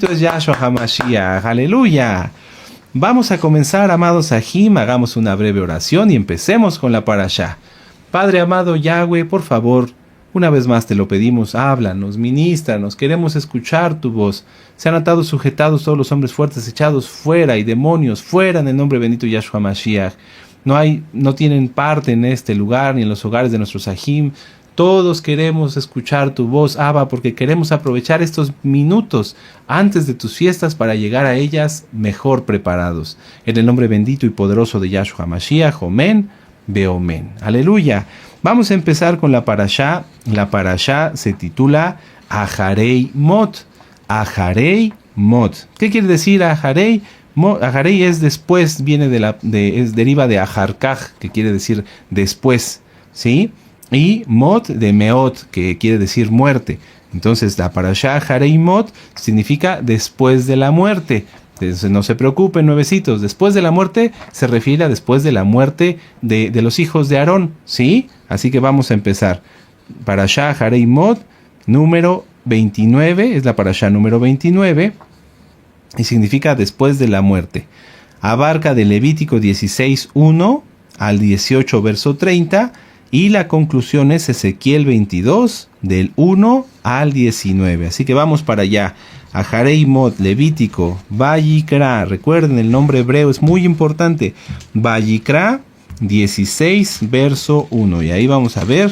Es Yahshua HaMashiach, aleluya. Vamos a comenzar, amados Ajim, hagamos una breve oración y empecemos con la parashá. Padre amado Yahweh, por favor, una vez más te lo pedimos, háblanos, ministranos, queremos escuchar tu voz. Se han atado sujetados todos los hombres fuertes, echados fuera, y demonios fuera en el nombre bendito Yahshua HaMashiach. No tienen parte en este lugar ni en los hogares de nuestros Ajim. Todos queremos escuchar tu voz, Abba, porque queremos aprovechar estos minutos antes de tus fiestas para llegar a ellas mejor preparados. En el nombre bendito y poderoso de Yahshua HaMashiach, Omen, Beomen. Aleluya. Vamos a empezar con la parashá. La parashá se titula Aharei Mot. Aharei Mot. ¿Qué quiere decir Aharei? Aharei es después, deriva de Aharkaj, que quiere decir después, ¿sí? Y Mot de Meot, que quiere decir muerte. Entonces la parashá Aharei Mot significa después de la muerte. Entonces, no se preocupen, nuevecitos. Después de la muerte se refiere a después de la muerte de los hijos de Aarón, ¿sí? Así que vamos a empezar. Parashá Aharei Mot, número 29, es la parashá número 29, y significa después de la muerte. Abarca de Levítico 16:1 al 18, verso 30, y la conclusión es Ezequiel 22, del 1 al 19. Así que vamos para allá. Aharei Mot, Levítico, Vayikra. Recuerden, el nombre hebreo es muy importante. Vayikra 16, verso 1. Y ahí vamos a ver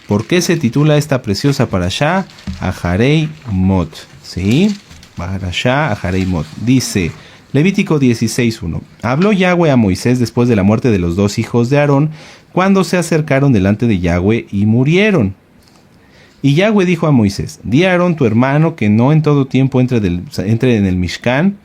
por qué se titula esta preciosa parashá Aharei Mot. ¿Sí? Parashá Aharei Mot. Dice Levítico 16:1. Habló Yahweh a Moisés después de la muerte de los dos hijos de Aarón, cuando se acercaron delante de Yahweh y murieron. Y Yahweh dijo a Moisés: di a Aarón tu hermano que no en todo tiempo entre en el Mishkan,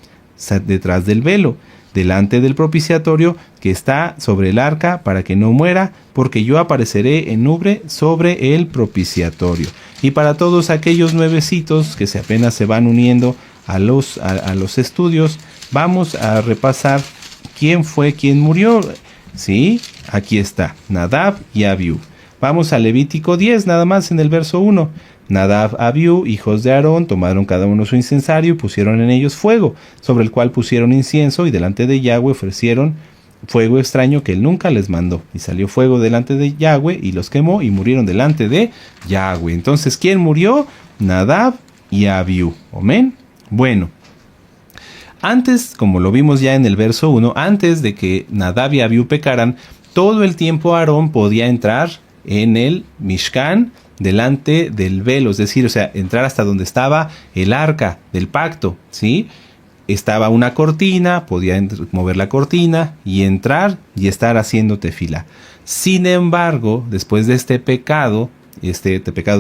detrás del velo, delante del propiciatorio que está sobre el arca, para que no muera, porque yo apareceré en nube sobre el propiciatorio. Y para todos aquellos nuevecitos que apenas se van uniendo a los estudios, vamos a repasar quién fue quien murió. Sí, aquí está, Nadab y Abiú. Vamos a Levítico 10, nada más en el verso 1. Nadab, Abiú, hijos de Aarón, tomaron cada uno su incensario y pusieron en ellos fuego, sobre el cual pusieron incienso, y delante de Yahweh ofrecieron fuego extraño que él nunca les mandó. Y salió fuego delante de Yahweh y los quemó, y murieron delante de Yahweh. Entonces, ¿quién murió? Nadab y Abiú. Amén. Bueno, antes, como lo vimos ya en el verso 1, antes de que Nadab y Abiú pecaran, todo el tiempo Aarón podía entrar en el Mishkan delante del velo, es decir, entrar hasta donde estaba el arca del pacto, ¿sí? Estaba una cortina, podía mover la cortina y entrar y estar haciendo tefila. Sin embargo, después de este pecado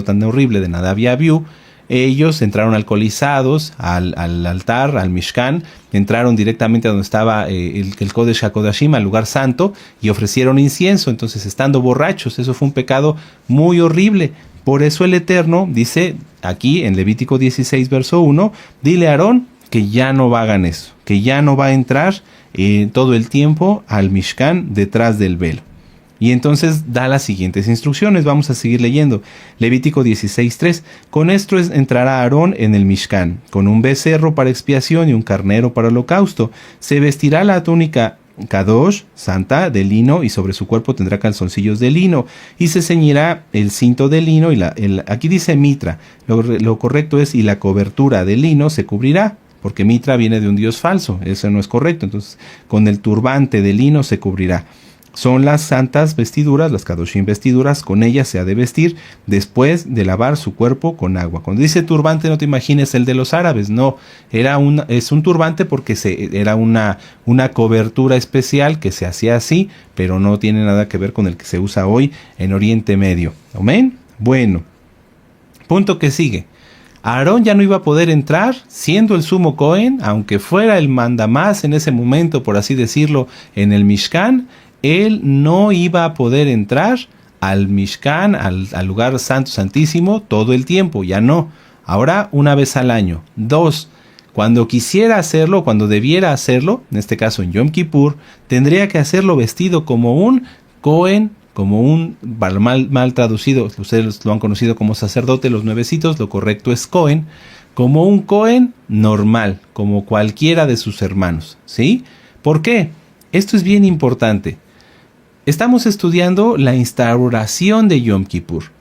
tan horrible de Nadab y Abiú, ellos entraron alcoholizados al altar, al Mishkan, entraron directamente a donde estaba el Kodesh HaKodashim, al lugar santo, y ofrecieron incienso, entonces estando borrachos. Eso fue un pecado muy horrible. Por eso el Eterno dice aquí en Levítico 16, verso 1, dile a Aarón que ya no hagan eso, que ya no va a entrar todo el tiempo al Mishkan detrás del velo. Y entonces da las siguientes instrucciones. Vamos a seguir leyendo. Levítico 16:3. Con esto entrará Aarón en el Mishkan, con un becerro para expiación y un carnero para holocausto. Se vestirá la túnica Kadosh, santa, de lino, y sobre su cuerpo tendrá calzoncillos de lino, y se ceñirá el cinto de lino, y aquí dice mitra, lo correcto es, y la cobertura de lino se cubrirá, porque mitra viene de un dios falso, eso no es correcto. Entonces, con el turbante de lino se cubrirá. Son las santas vestiduras, las Kadoshim vestiduras, con ellas se ha de vestir después de lavar su cuerpo con agua. Cuando dice turbante, no te imagines el de los árabes, no, es un turbante porque era una cobertura especial que se hacía así, pero no tiene nada que ver con el que se usa hoy en Oriente Medio. ¿Amén? Bueno, punto que sigue. Aarón ya no iba a poder entrar, siendo el sumo Cohen, aunque fuera el mandamás en ese momento, por así decirlo, en el Mishkan. Él no iba a poder entrar al Mishkan, al lugar santo, santísimo, todo el tiempo, ya no. Ahora una vez al año. 2, cuando quisiera hacerlo, cuando debiera hacerlo, en este caso en Yom Kippur, tendría que hacerlo vestido como un Cohen, como un mal traducido, ustedes lo han conocido como sacerdote, los nuevecitos, lo correcto es Cohen, como un Cohen normal, como cualquiera de sus hermanos, ¿sí? ¿Por qué? Esto es bien importante. Estamos estudiando la instauración de Yom Kippur.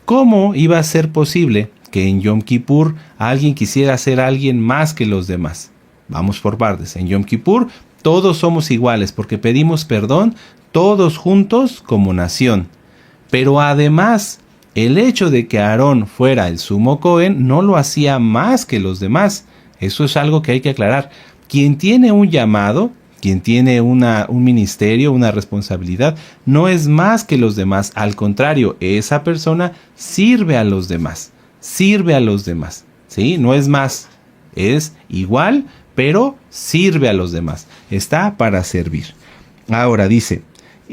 ¿Cómo iba a ser posible que en Yom Kippur alguien quisiera ser alguien más que los demás? Vamos por partes. En Yom Kippur todos somos iguales porque pedimos perdón todos juntos como nación. Pero además, el hecho de que Aarón fuera el sumo Cohen no lo hacía más que los demás. Eso es algo que hay que aclarar. Quien tiene un llamado, quien tiene un ministerio, una responsabilidad, no es más que los demás. Al contrario, esa persona sirve a los demás. Sirve a los demás. ¿Sí? No es más. Es igual, pero sirve a los demás. Está para servir. Ahora dice,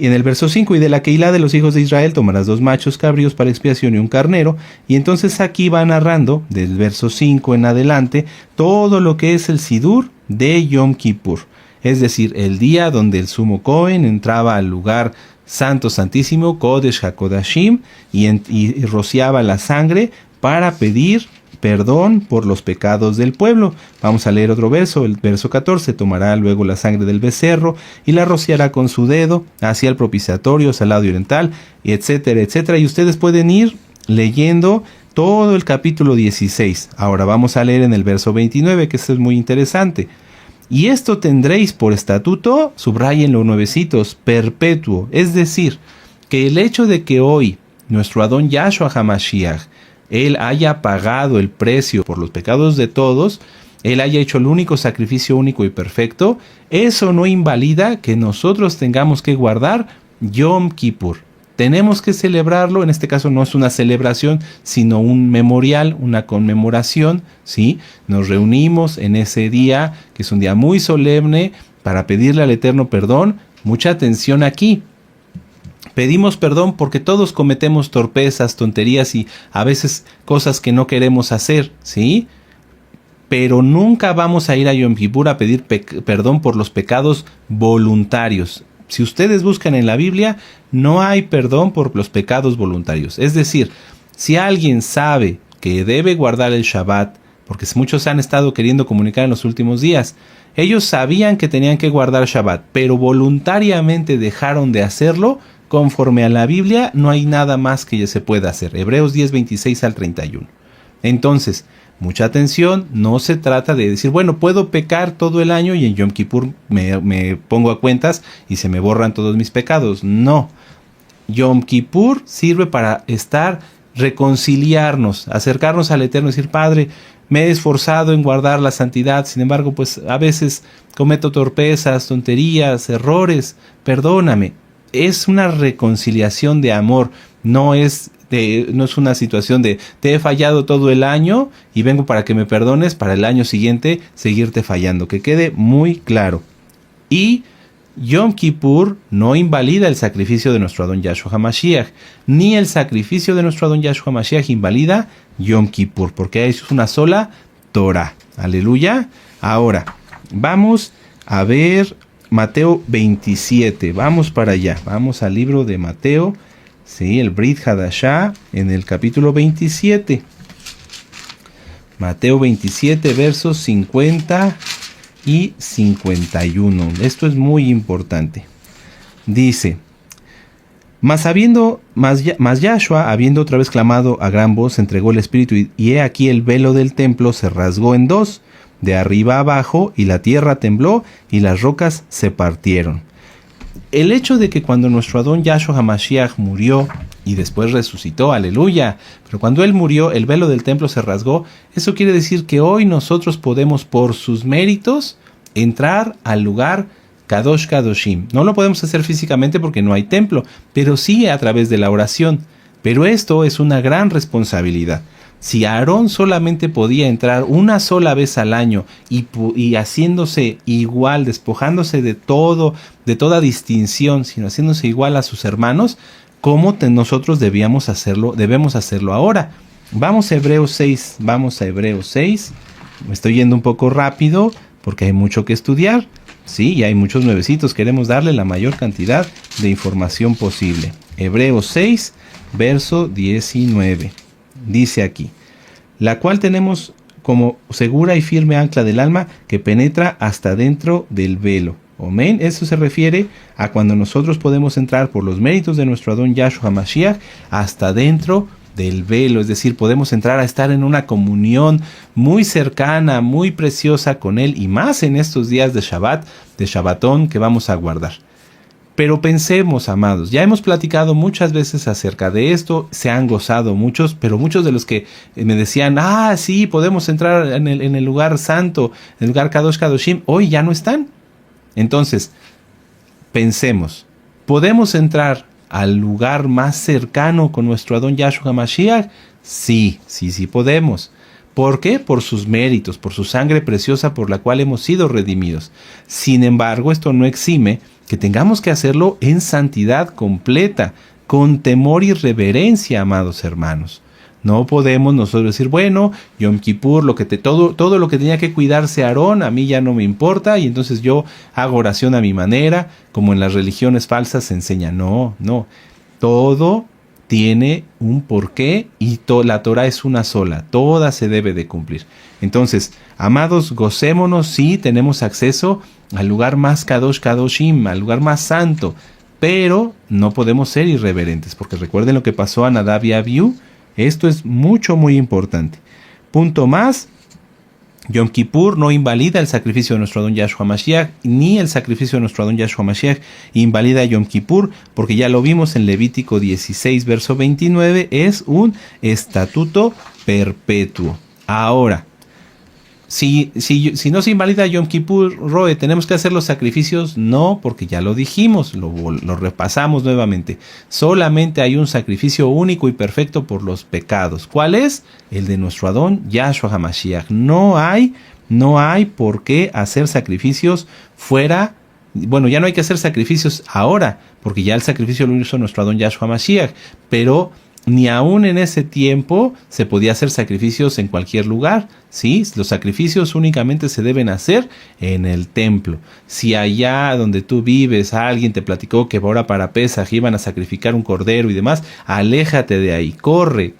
en el verso 5, y de la Keilah de los hijos de Israel tomarás 2 machos cabríos para expiación y un carnero. Y entonces aquí va narrando, del verso 5 en adelante, todo lo que es el Sidur de Yom Kippur. Es decir, el día donde el sumo Cohen entraba al lugar santo santísimo, Kodesh HaKodashim, y rociaba la sangre para pedir perdón por los pecados del pueblo. Vamos a leer otro verso, el verso 14. Tomará luego la sangre del becerro y la rociará con su dedo hacia el propiciatorio, salado y oriental, y etcétera, etcétera. Y ustedes pueden ir leyendo todo el capítulo 16. Ahora vamos a leer en el verso 29, que esto es muy interesante. Y esto tendréis por estatuto, subrayenlo nuevecitos, perpetuo. Es decir, que el hecho de que hoy nuestro Adón Yahshua HaMashiach, Él haya pagado el precio por los pecados de todos, Él haya hecho el único sacrificio único y perfecto, eso no invalida que nosotros tengamos que guardar Yom Kippur. Tenemos que celebrarlo, en este caso no es una celebración, sino un memorial, una conmemoración, ¿sí? Nos reunimos en ese día, que es un día muy solemne, para pedirle al Eterno perdón. Mucha atención aquí. Pedimos perdón porque todos cometemos torpezas, tonterías y a veces cosas que no queremos hacer, ¿sí? Pero nunca vamos a ir a Yom Kippur a pedir perdón por los pecados voluntarios. Si ustedes buscan en la Biblia, no hay perdón por los pecados voluntarios. Es decir, si alguien sabe que debe guardar el Shabbat, porque muchos han estado queriendo comunicar en los últimos días, ellos sabían que tenían que guardar Shabbat, pero voluntariamente dejaron de hacerlo. Conforme a la Biblia, no hay nada más que se pueda hacer. Hebreos 10, 26 al 31. Entonces, mucha atención, no se trata de decir, bueno, puedo pecar todo el año y en Yom Kippur me pongo a cuentas y se me borran todos mis pecados. No. Yom Kippur sirve para reconciliarnos, acercarnos al Eterno y decir, Padre, me he esforzado en guardar la santidad, sin embargo, pues a veces cometo torpezas, tonterías, errores, perdóname. Es una reconciliación de amor, no es una situación de te he fallado todo el año y vengo para que me perdones para el año siguiente seguirte fallando, que quede muy claro. Y Yom Kippur no invalida el sacrificio de nuestro Adón Yahshua HaMashiach, ni el sacrificio de nuestro Adón Yahshua HaMashiach invalida Yom Kippur, porque es una sola Torah. Aleluya. Ahora, vamos a ver Mateo 27, vamos para allá, vamos al libro de Mateo, sí, el Brit Hadashah, en el capítulo 27. Mateo 27, versos 50 y 51. Esto es muy importante. Dice, Mas Yahshua, habiendo otra vez clamado a gran voz, entregó el Espíritu, y he aquí el velo del templo se rasgó en dos, de arriba a abajo, y la tierra tembló, y las rocas se partieron. El hecho de que cuando nuestro Adón Yahshua HaMashiach murió, y después resucitó, aleluya, pero cuando Él murió, el velo del templo se rasgó, eso quiere decir que hoy nosotros podemos, por sus méritos, entrar al lugar Kadosh Kadoshim. No lo podemos hacer físicamente porque no hay templo, pero sí a través de la oración. Pero esto es una gran responsabilidad. Si Aarón solamente podía entrar una sola vez al año y haciéndose igual, despojándose de todo, de toda distinción, sino haciéndose igual a sus hermanos, ¿cómo nosotros debemos hacerlo ahora? Vamos a Hebreos 6, Me estoy yendo un poco rápido porque hay mucho que estudiar. Sí, y hay muchos nuevecitos. Queremos darle la mayor cantidad de información posible. Hebreos 6, verso 19. Dice aquí, la cual tenemos como segura y firme ancla del alma que penetra hasta dentro del velo. Amén. Eso se refiere a cuando nosotros podemos entrar por los méritos de nuestro Adón Yahshua Mashiach hasta dentro del velo, es decir, podemos entrar a estar en una comunión muy cercana, muy preciosa con Él, y más en estos días de Shabbat, de Shabbatón que vamos a guardar. Pero pensemos, amados, ya hemos platicado muchas veces acerca de esto, se han gozado muchos, pero muchos de los que me decían, sí, podemos entrar en el lugar santo, en el lugar Kadosh Kadoshim, hoy ya no están. Entonces, pensemos, ¿podemos entrar al lugar más cercano con nuestro Adón Yahshua Mashiach? Sí podemos. ¿Por qué? Por sus méritos, por su sangre preciosa por la cual hemos sido redimidos. Sin embargo, esto no exime que tengamos que hacerlo en santidad completa, con temor y reverencia, amados hermanos. No podemos nosotros decir, bueno, Yom Kippur, todo lo que tenía que cuidarse Aarón, a mí ya no me importa, y entonces yo hago oración a mi manera, como en las religiones falsas se enseña. No. Todo tiene un porqué y la Torah es una sola. Toda se debe de cumplir. Entonces, amados, gocémonos, sí, tenemos acceso al lugar más Kadosh Kadoshim, al lugar más santo, pero no podemos ser irreverentes, porque recuerden lo que pasó a Nadab y Abiú. Esto es muy importante. Punto más, Yom Kippur no invalida el sacrificio de nuestro Adón Yahshua Mashiach, ni el sacrificio de nuestro Adón Yahshua Mashiach invalida Yom Kippur, porque ya lo vimos en Levítico 16, verso 29, es un estatuto perpetuo. Ahora, si no se invalida Yom Kippur, Roe, ¿tenemos que hacer los sacrificios? No, porque ya lo dijimos, lo repasamos nuevamente. Solamente hay un sacrificio único y perfecto por los pecados. ¿Cuál es? El de nuestro Adón Yahshua HaMashiach. No hay por qué hacer sacrificios fuera. Bueno, ya no hay que hacer sacrificios ahora, porque ya el sacrificio lo hizo nuestro Adón Yahshua HaMashiach, pero ni aún en ese tiempo se podía hacer sacrificios en cualquier lugar, ¿sí? Los sacrificios únicamente se deben hacer en el templo. Si allá donde tú vives alguien te platicó que ahora para Pesaj iban a sacrificar un cordero y demás, aléjate de ahí, corre,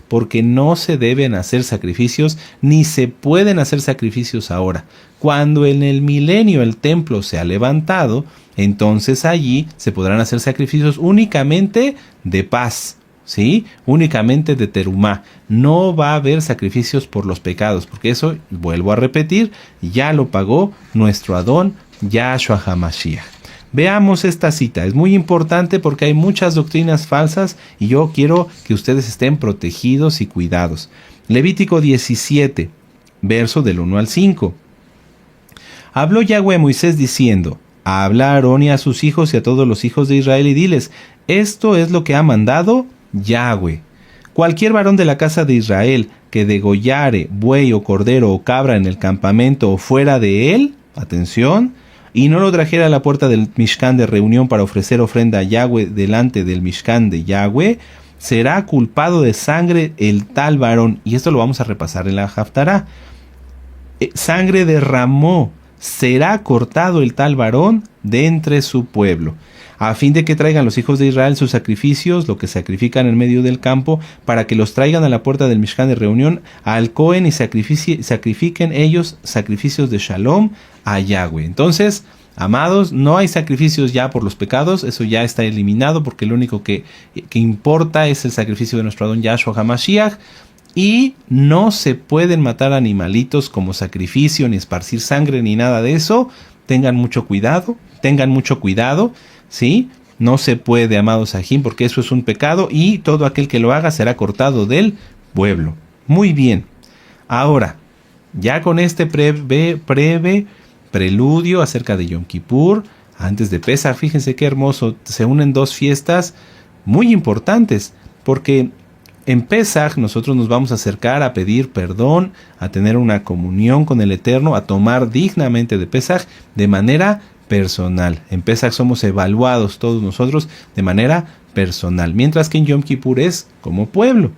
porque no se deben hacer sacrificios, ni se pueden hacer sacrificios ahora. Cuando en el milenio el templo se ha levantado, entonces allí se podrán hacer sacrificios únicamente de paz, ¿sí? Únicamente de terumá. No va a haber sacrificios por los pecados, porque eso, vuelvo a repetir, ya lo pagó nuestro Adón Yahshua HaMashiach. Veamos esta cita, es muy importante porque hay muchas doctrinas falsas y yo quiero que ustedes estén protegidos y cuidados. Levítico 17, verso del 1 al 5. Habló Yahweh a Moisés diciendo: habla a Aarón y a sus hijos y a todos los hijos de Israel y diles: esto es lo que ha mandado Yahweh. Cualquier varón de la casa de Israel que degollare buey o cordero o cabra en el campamento o fuera de él, atención, y no lo trajera a la puerta del Mishkan de reunión para ofrecer ofrenda a Yahweh delante del Mishkan de Yahweh, será culpado de sangre el tal varón. Y esto lo vamos a repasar en la Haftará. Sangre derramó, será cortado el tal varón de entre su pueblo, a fin de que traigan los hijos de Israel sus sacrificios, lo que sacrifican en medio del campo, para que los traigan a la puerta del Mishkan de reunión al Cohen y sacrifiquen ellos sacrificios de Shalom a Yahweh. Entonces, amados, no hay sacrificios ya por los pecados, eso ya está eliminado, porque lo único que importa es el sacrificio de nuestro Adón Yahshua HaMashiach. Y no se pueden matar animalitos como sacrificio, ni esparcir sangre, ni nada de eso. Tengan mucho cuidado, ¿sí? No se puede, amados Sahim, porque eso es un pecado y todo aquel que lo haga será cortado del pueblo. Muy bien. Ahora, ya con este preludio acerca de Yom Kippur, antes de Pesach, fíjense qué hermoso, se unen dos fiestas muy importantes, porque en Pesach nosotros nos vamos a acercar a pedir perdón, a tener una comunión con el Eterno, a tomar dignamente de Pesach de manera personal. En Pesach somos evaluados todos nosotros de manera personal, mientras que en Yom Kippur es como pueblo.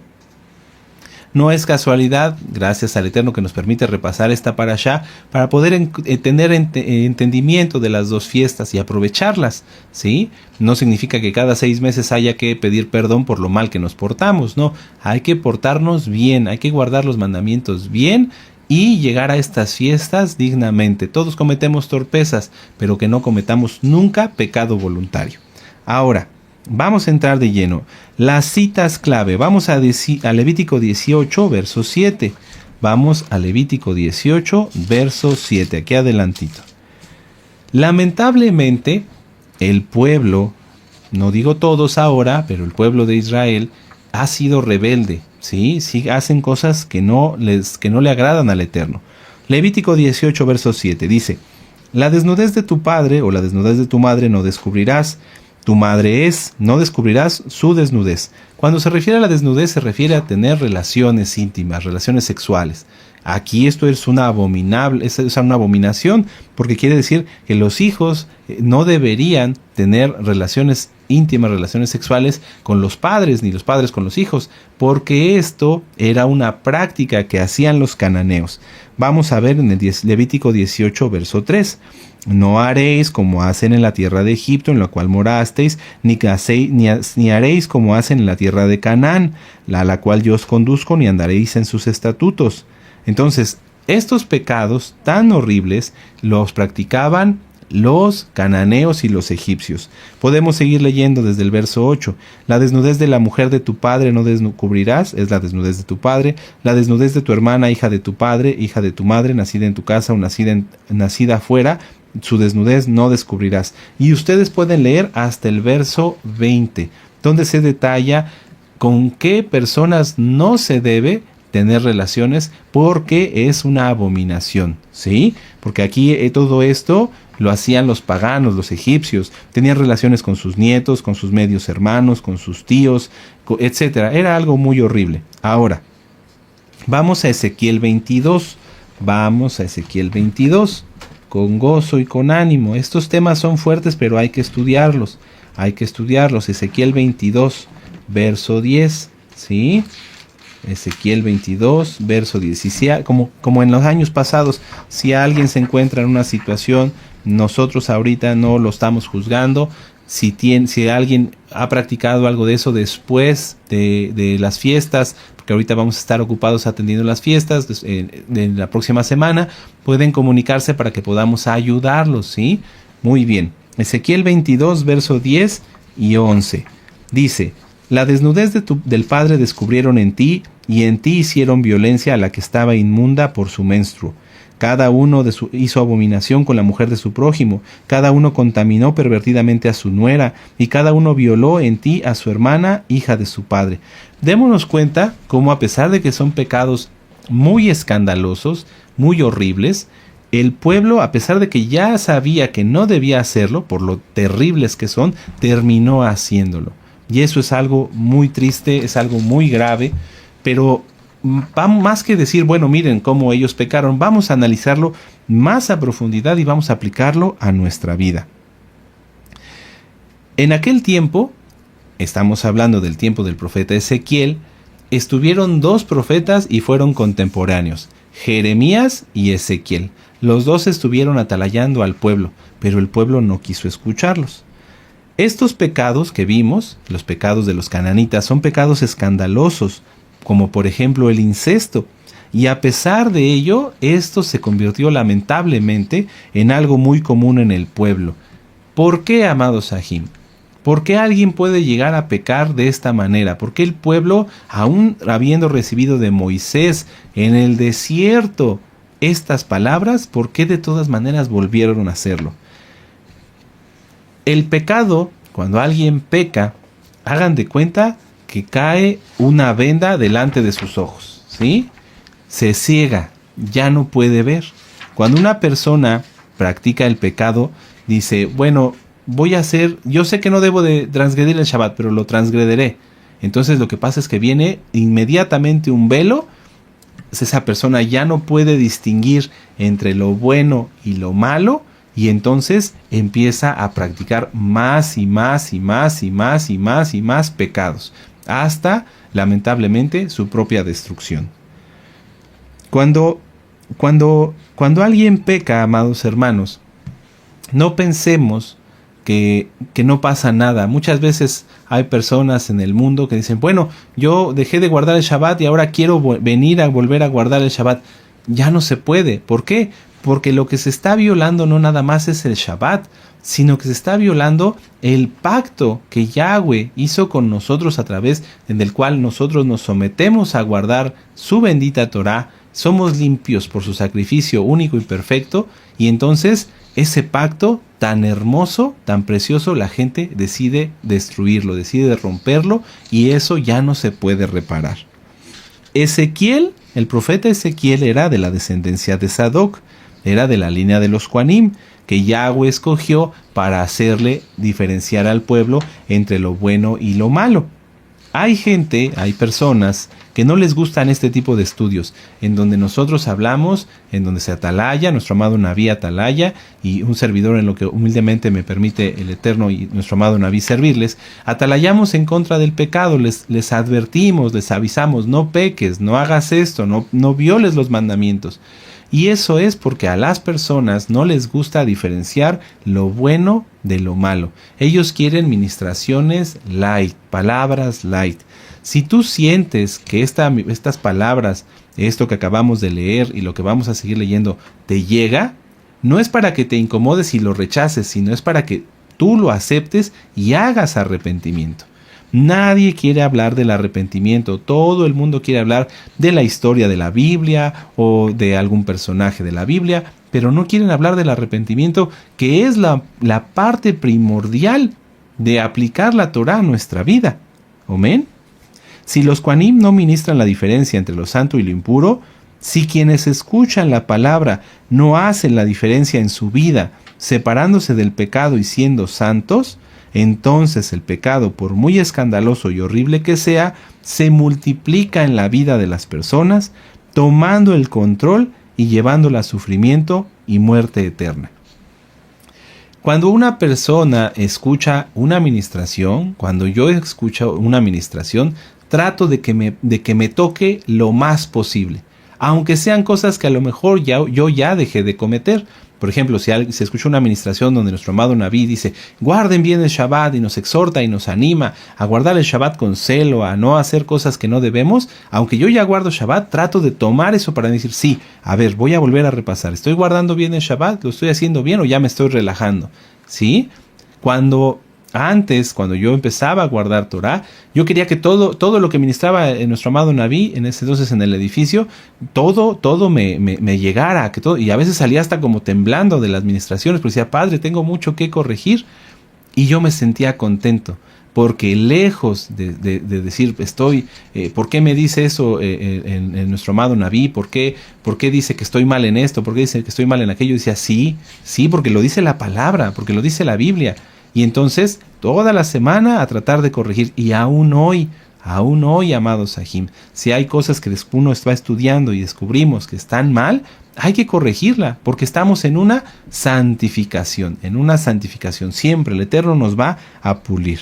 No es casualidad, gracias al Eterno que nos permite repasar esta parashá para poder tener entendimiento de las dos fiestas y aprovecharlas, ¿sí? No significa que cada 6 meses haya que pedir perdón por lo mal que nos portamos, no. Hay que portarnos bien, hay que guardar los mandamientos bien y llegar a estas fiestas dignamente. Todos cometemos torpezas, pero que no cometamos nunca pecado voluntario. Ahora, vamos a entrar de lleno. Las citas clave. Vamos a Levítico 18, verso 7. Vamos a Levítico 18, verso 7. Aquí adelantito. Lamentablemente, el pueblo, no digo todos ahora, pero el pueblo de Israel ha sido rebelde. Sí, hacen cosas que no le agradan al Eterno. Levítico 18, verso 7 dice: la desnudez de tu padre o la desnudez de tu madre no descubrirás. Tu madre no descubrirás su desnudez. Cuando se refiere a la desnudez, se refiere a tener relaciones íntimas, relaciones sexuales. Aquí esto es una abominación, porque quiere decir que los hijos no deberían tener relaciones íntimas, relaciones sexuales con los padres, ni los padres con los hijos, porque esto era una práctica que hacían los cananeos. Vamos a ver en el Levítico 18, verso 3. No haréis como hacen en la tierra de Egipto, en la cual morasteis, ni haréis como hacen en la tierra de Canaán, a la cual yo os conduzco, ni andaréis en sus estatutos. Entonces, estos pecados tan horribles los practicaban los cananeos y los egipcios. Podemos seguir leyendo desde el verso 8. La desnudez de la mujer de tu padre no descubrirás, es la desnudez de tu padre. La desnudez de tu hermana, hija de tu padre, hija de tu madre, nacida en tu casa o nacida afuera, su desnudez no descubrirás. Y ustedes pueden leer hasta el verso 20, donde se detalla con qué personas no se debe tener relaciones, porque es una abominación, ¿sí? Porque aquí todo esto lo hacían los paganos, los egipcios. Tenían relaciones con sus nietos, con sus medios hermanos, con sus tíos, etcétera. Era algo muy horrible. Ahora, vamos a Ezequiel 22. Vamos a Ezequiel 22. Con gozo y con ánimo. Estos temas son fuertes, pero hay que estudiarlos. Ezequiel 22, verso 10, ¿sí? Ezequiel 22, verso 17. Como en los años pasados, si alguien se encuentra en una situación, nosotros ahorita no lo estamos juzgando. Si alguien ha practicado algo de eso después de las fiestas, porque ahorita vamos a estar ocupados atendiendo las fiestas de la próxima semana, pueden comunicarse para que podamos ayudarlos, ¿sí? Muy bien. Ezequiel 22, verso 10 y 11. Dice: la desnudez del padre descubrieron en ti, y en ti hicieron violencia a la que estaba inmunda por su menstruo. Cada uno hizo abominación con la mujer de su prójimo, cada uno contaminó pervertidamente a su nuera, y cada uno violó en ti a su hermana, hija de su padre. Démonos cuenta cómo, a pesar de que son pecados muy escandalosos, muy horribles, el pueblo, a pesar de que ya sabía que no debía hacerlo, por lo terribles que son, terminó haciéndolo. Y eso es algo muy triste, es algo muy grave, pero más que decir, bueno, miren cómo ellos pecaron, vamos a analizarlo más a profundidad y vamos a aplicarlo a nuestra vida. En aquel tiempo, estamos hablando del tiempo del profeta Ezequiel, estuvieron 2 profetas y fueron contemporáneos, Jeremías y Ezequiel. Los 2 estuvieron atalayando al pueblo, pero el pueblo no quiso escucharlos. Estos pecados que vimos, los pecados de los cananitas, son pecados escandalosos, como por ejemplo el incesto, y a pesar de ello, esto se convirtió lamentablemente en algo muy común en el pueblo. ¿Por qué, amados Sahim? ¿Por qué alguien puede llegar a pecar de esta manera? ¿Por qué el pueblo, aún habiendo recibido de Moisés en el desierto estas palabras, por qué de todas maneras volvieron a hacerlo? El pecado, cuando alguien peca, hagan de cuenta que cae una venda delante de sus ojos, ¿sí? Se ciega, ya no puede ver. Cuando una persona practica el pecado, dice, bueno, yo sé que no debo de transgredir el Shabbat, pero lo transgrederé. Entonces lo que pasa es que viene inmediatamente un velo. Esa persona ya no puede distinguir entre lo bueno y lo malo, y entonces empieza a practicar más y más y más y más y más y más pecados. hasta, lamentablemente, su propia destrucción. Cuando alguien peca, amados hermanos, no pensemos que no pasa nada. Muchas veces hay personas en el mundo que dicen, bueno, yo dejé de guardar el Shabbat y ahora quiero volver a guardar el Shabbat. Ya no se puede. ¿Por qué? Porque lo que se está violando no nada más es el Shabbat, sino que se está violando el pacto que Yahweh hizo con nosotros a través del cual nosotros nos sometemos a guardar su bendita Torah. Somos limpios por su sacrificio único y perfecto, y entonces ese pacto tan hermoso, tan precioso, la gente decide destruirlo, decide romperlo, y eso ya no se puede reparar. Ezequiel, el profeta Ezequiel, era de la descendencia de Sadoc, era de la línea de los Juanim, que Yahweh escogió para hacerle diferenciar al pueblo entre lo bueno y lo malo. Hay personas que no les gustan este tipo de estudios, en donde nosotros hablamos, en donde se atalaya, nuestro amado Naví atalaya, y un servidor, en lo que humildemente me permite el Eterno y nuestro amado Naví servirles, atalayamos en contra del pecado, les advertimos, les avisamos, no peques, no hagas esto, no violes los mandamientos. Y eso es porque a las personas no les gusta diferenciar lo bueno de lo malo. Ellos quieren ministraciones light, palabras light. Si tú sientes que estas palabras, esto que acabamos de leer y lo que vamos a seguir leyendo, te llega, no es para que te incomodes y lo rechaces, sino es para que tú lo aceptes y hagas arrepentimiento. Nadie quiere hablar del arrepentimiento, todo el mundo quiere hablar de la historia de la Biblia o de algún personaje de la Biblia, pero no quieren hablar del arrepentimiento, que es la parte primordial de aplicar la Torah a nuestra vida. ¿Amén? Si los Kohanim no ministran la diferencia entre lo santo y lo impuro, si quienes escuchan la palabra no hacen la diferencia en su vida, separándose del pecado y siendo santos, entonces el pecado, por muy escandaloso y horrible que sea, se multiplica en la vida de las personas, tomando el control y llevándola a sufrimiento y muerte eterna. Cuando una persona escucha una ministración, cuando yo escucho una ministración, trato de que me toque lo más posible, aunque sean cosas que a lo mejor yo ya dejé de cometer. Por ejemplo, si se escucha una administración donde nuestro amado Naví dice, guarden bien el Shabbat, y nos exhorta y nos anima a guardar el Shabbat con celo, a no hacer cosas que no debemos, aunque yo ya guardo Shabbat, trato de tomar eso para decir, sí, a ver, voy a volver a repasar, ¿estoy guardando bien el Shabbat? ¿Lo estoy haciendo bien o ya me estoy relajando? ¿Sí? Cuando yo empezaba a guardar Torah, yo quería que todo lo que ministraba nuestro amado Naví, en ese entonces en el edificio, todo me llegara, y a veces salía hasta como temblando de las ministraciones, porque decía, Padre, tengo mucho que corregir, y yo me sentía contento, porque lejos de decir, ¿por qué me dice eso en nuestro amado Naví? ¿Por qué dice que estoy mal en esto? ¿Por qué dice que estoy mal en aquello? Y decía, sí, porque lo dice la palabra, porque lo dice la Biblia. Y entonces, toda la semana a tratar de corregir. Y aún hoy, amados Sahim, si hay cosas que uno está estudiando y descubrimos que están mal, hay que corregirla, porque estamos en una santificación. Siempre el Eterno nos va a pulir.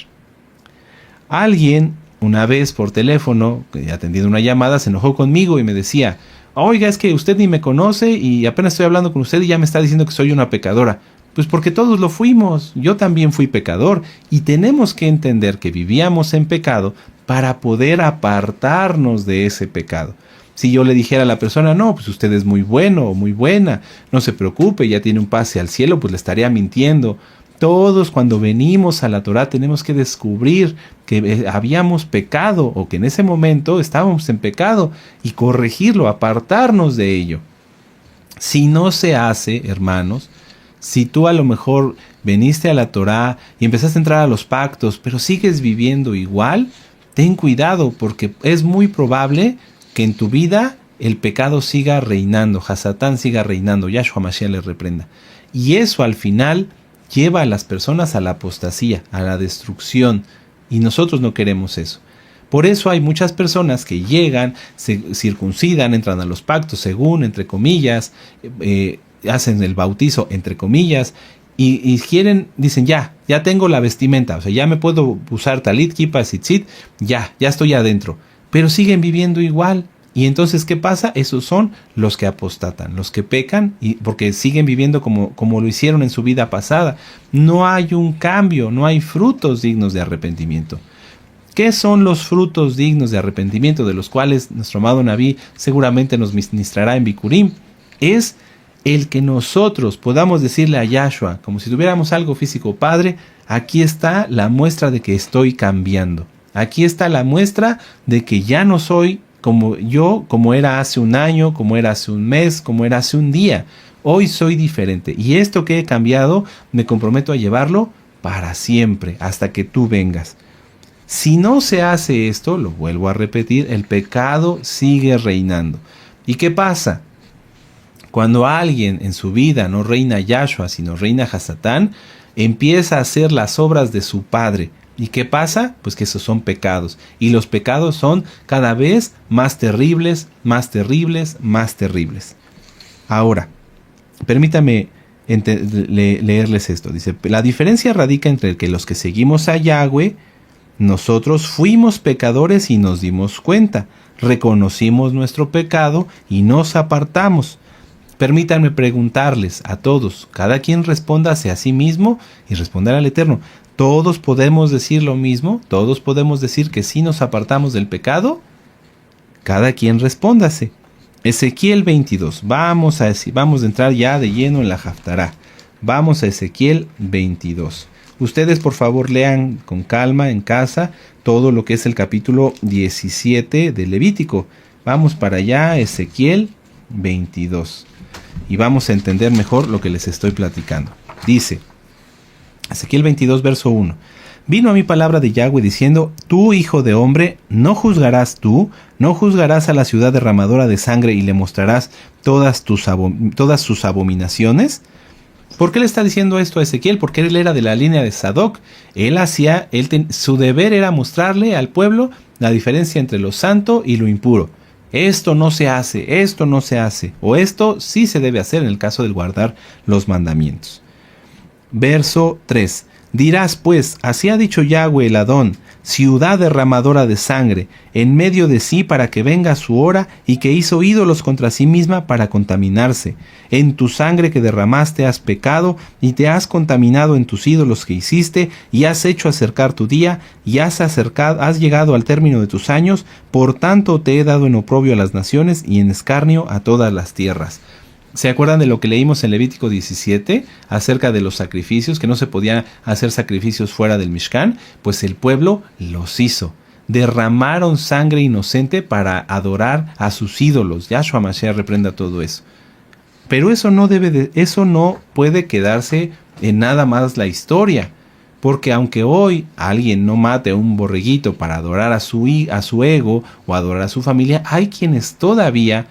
Alguien, una vez por teléfono, que atendido una llamada, se enojó conmigo y me decía, oiga, es que usted ni me conoce y apenas estoy hablando con usted y ya me está diciendo que soy una pecadora. Pues porque todos lo fuimos, yo también fui pecador, y tenemos que entender que vivíamos en pecado para poder apartarnos de ese pecado. Si yo le dijera a la persona, no, pues usted es muy bueno o muy buena, no se preocupe, ya tiene un pase al cielo, pues le estaría mintiendo. Todos cuando venimos a la Torah tenemos que descubrir que habíamos pecado o que en ese momento estábamos en pecado y corregirlo, apartarnos de ello. Si no se hace, hermanos, si tú a lo mejor veniste a la Torah y empezaste a entrar a los pactos, pero sigues viviendo igual, ten cuidado, porque es muy probable que en tu vida el pecado siga reinando, Hasatán siga reinando, Yahshua Mashiach le reprenda. Y eso al final lleva a las personas a la apostasía, a la destrucción, y nosotros no queremos eso. Por eso hay muchas personas que llegan, se circuncidan, entran a los pactos según, entre comillas, hacen el bautizo, entre comillas, y quieren, dicen, ya tengo la vestimenta, o sea, ya me puedo usar talit, kippah, tzitzit, ya estoy adentro, pero siguen viviendo igual. Y entonces, ¿qué pasa? Esos son los que apostatan, los que pecan, y porque siguen viviendo como lo hicieron en su vida pasada. No hay un cambio, no hay frutos dignos de arrepentimiento. ¿Qué son los frutos dignos de arrepentimiento de los cuales nuestro amado Nabí seguramente nos ministrará en Bikurim? Es el que nosotros podamos decirle a Yahshua, como si tuviéramos algo físico: Padre, aquí está la muestra de que estoy cambiando. Aquí está la muestra de que ya no soy como era hace un año, como era hace un mes, como era hace un día. Hoy soy diferente. Y esto que he cambiado, me comprometo a llevarlo para siempre, hasta que tú vengas. Si no se hace esto, lo vuelvo a repetir, el pecado sigue reinando. ¿Y qué pasa? Cuando alguien en su vida no reina Yahshua, sino reina Hasatán, empieza a hacer las obras de su padre. ¿Y qué pasa? Pues que esos son pecados. Y los pecados son cada vez más terribles, más terribles, más terribles. Ahora, permítame leerles esto. Dice, la diferencia radica entre que los que seguimos a Yahweh, nosotros fuimos pecadores y nos dimos cuenta. Reconocimos nuestro pecado y nos apartamos. Permítanme preguntarles a todos, cada quien respóndase a sí mismo y responder al Eterno. ¿Todos podemos decir lo mismo? ¿Todos podemos decir que sí nos apartamos del pecado? Cada quien respóndase. Ezequiel 22. Vamos a entrar ya de lleno en la Haftará. Vamos a Ezequiel 22. Ustedes, por favor, lean con calma en casa todo lo que es el capítulo 17 de Levítico. Vamos para allá, Ezequiel 22. Y vamos a entender mejor lo que les estoy platicando. Dice Ezequiel 22, verso 1. Vino a mí palabra de Yahweh diciendo: Tú, hijo de hombre, ¿no juzgarás a la ciudad derramadora de sangre y le mostrarás todas sus abominaciones? ¿Por qué le está diciendo esto a Ezequiel? Porque él era de la línea de Sadoc. Su deber era mostrarle al pueblo la diferencia entre lo santo y lo impuro. Esto no se hace, o esto sí se debe hacer en el caso de guardar los mandamientos. Verso 3. Dirás pues, así ha dicho Yahweh el Adón, ciudad derramadora de sangre, en medio de sí para que venga su hora, y que hizo ídolos contra sí misma para contaminarse. En tu sangre que derramaste has pecado, y te has contaminado en tus ídolos que hiciste, y has hecho acercar tu día, y has llegado al término de tus años, por tanto te he dado en oprobio a las naciones, y en escarnio a todas las tierras. ¿Se acuerdan de lo que leímos en Levítico 17 acerca de los sacrificios, que no se podían hacer sacrificios fuera del Mishkan? Pues el pueblo los hizo. Derramaron sangre inocente para adorar a sus ídolos. Yahshua Mashiach reprenda todo eso. Pero eso no puede quedarse en nada más la historia. Porque aunque hoy alguien no mate a un borreguito para adorar a su ego o adorar a su familia, hay quienes todavía,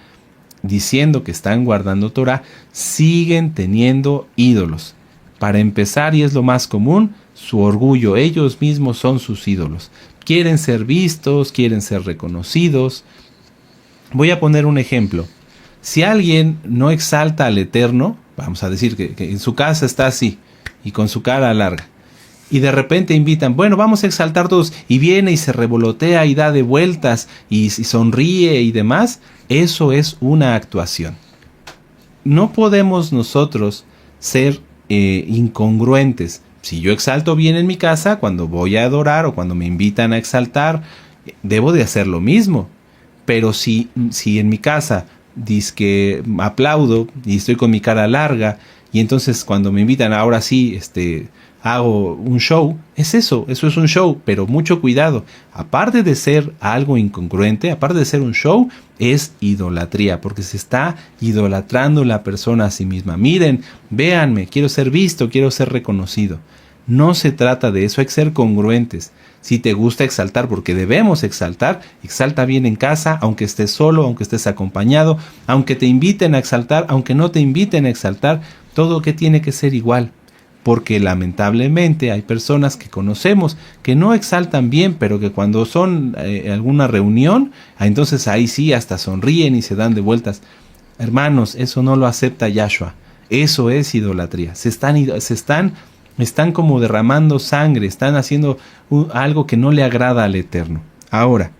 diciendo que están guardando Torah, siguen teniendo ídolos. Para empezar, y es lo más común, su orgullo. Ellos mismos son sus ídolos. Quieren ser vistos, quieren ser reconocidos. Voy a poner un ejemplo. Si alguien no exalta al Eterno, vamos a decir que en su casa está así, y con su cara larga, y de repente invitan, bueno, vamos a exaltar todos, y viene y se revolotea y da de vueltas y sonríe y demás, eso es una actuación. No podemos nosotros ser incongruentes. Si yo exalto bien en mi casa, cuando voy a adorar o cuando me invitan a exaltar, debo de hacer lo mismo. Pero si en mi casa dizque aplaudo y estoy con mi cara larga, y entonces cuando me invitan, ahora sí, hago un show, eso es un show, pero mucho cuidado. Aparte de ser algo incongruente, aparte de ser un show, es idolatría, porque se está idolatrando la persona a sí misma. Miren, véanme, quiero ser visto, quiero ser reconocido. No se trata de eso, hay que ser congruentes. Si te gusta exaltar, porque debemos exaltar, exalta bien en casa, aunque estés solo, aunque estés acompañado, aunque te inviten a exaltar, aunque no te inviten a exaltar, todo que tiene que ser igual. Porque lamentablemente hay personas que conocemos que no exaltan bien, pero que cuando son alguna reunión, entonces ahí sí hasta sonríen y se dan de vueltas. Hermanos, eso no lo acepta Yahshua. Eso es idolatría. Están como derramando sangre, están haciendo algo que no le agrada al Eterno. Ahora,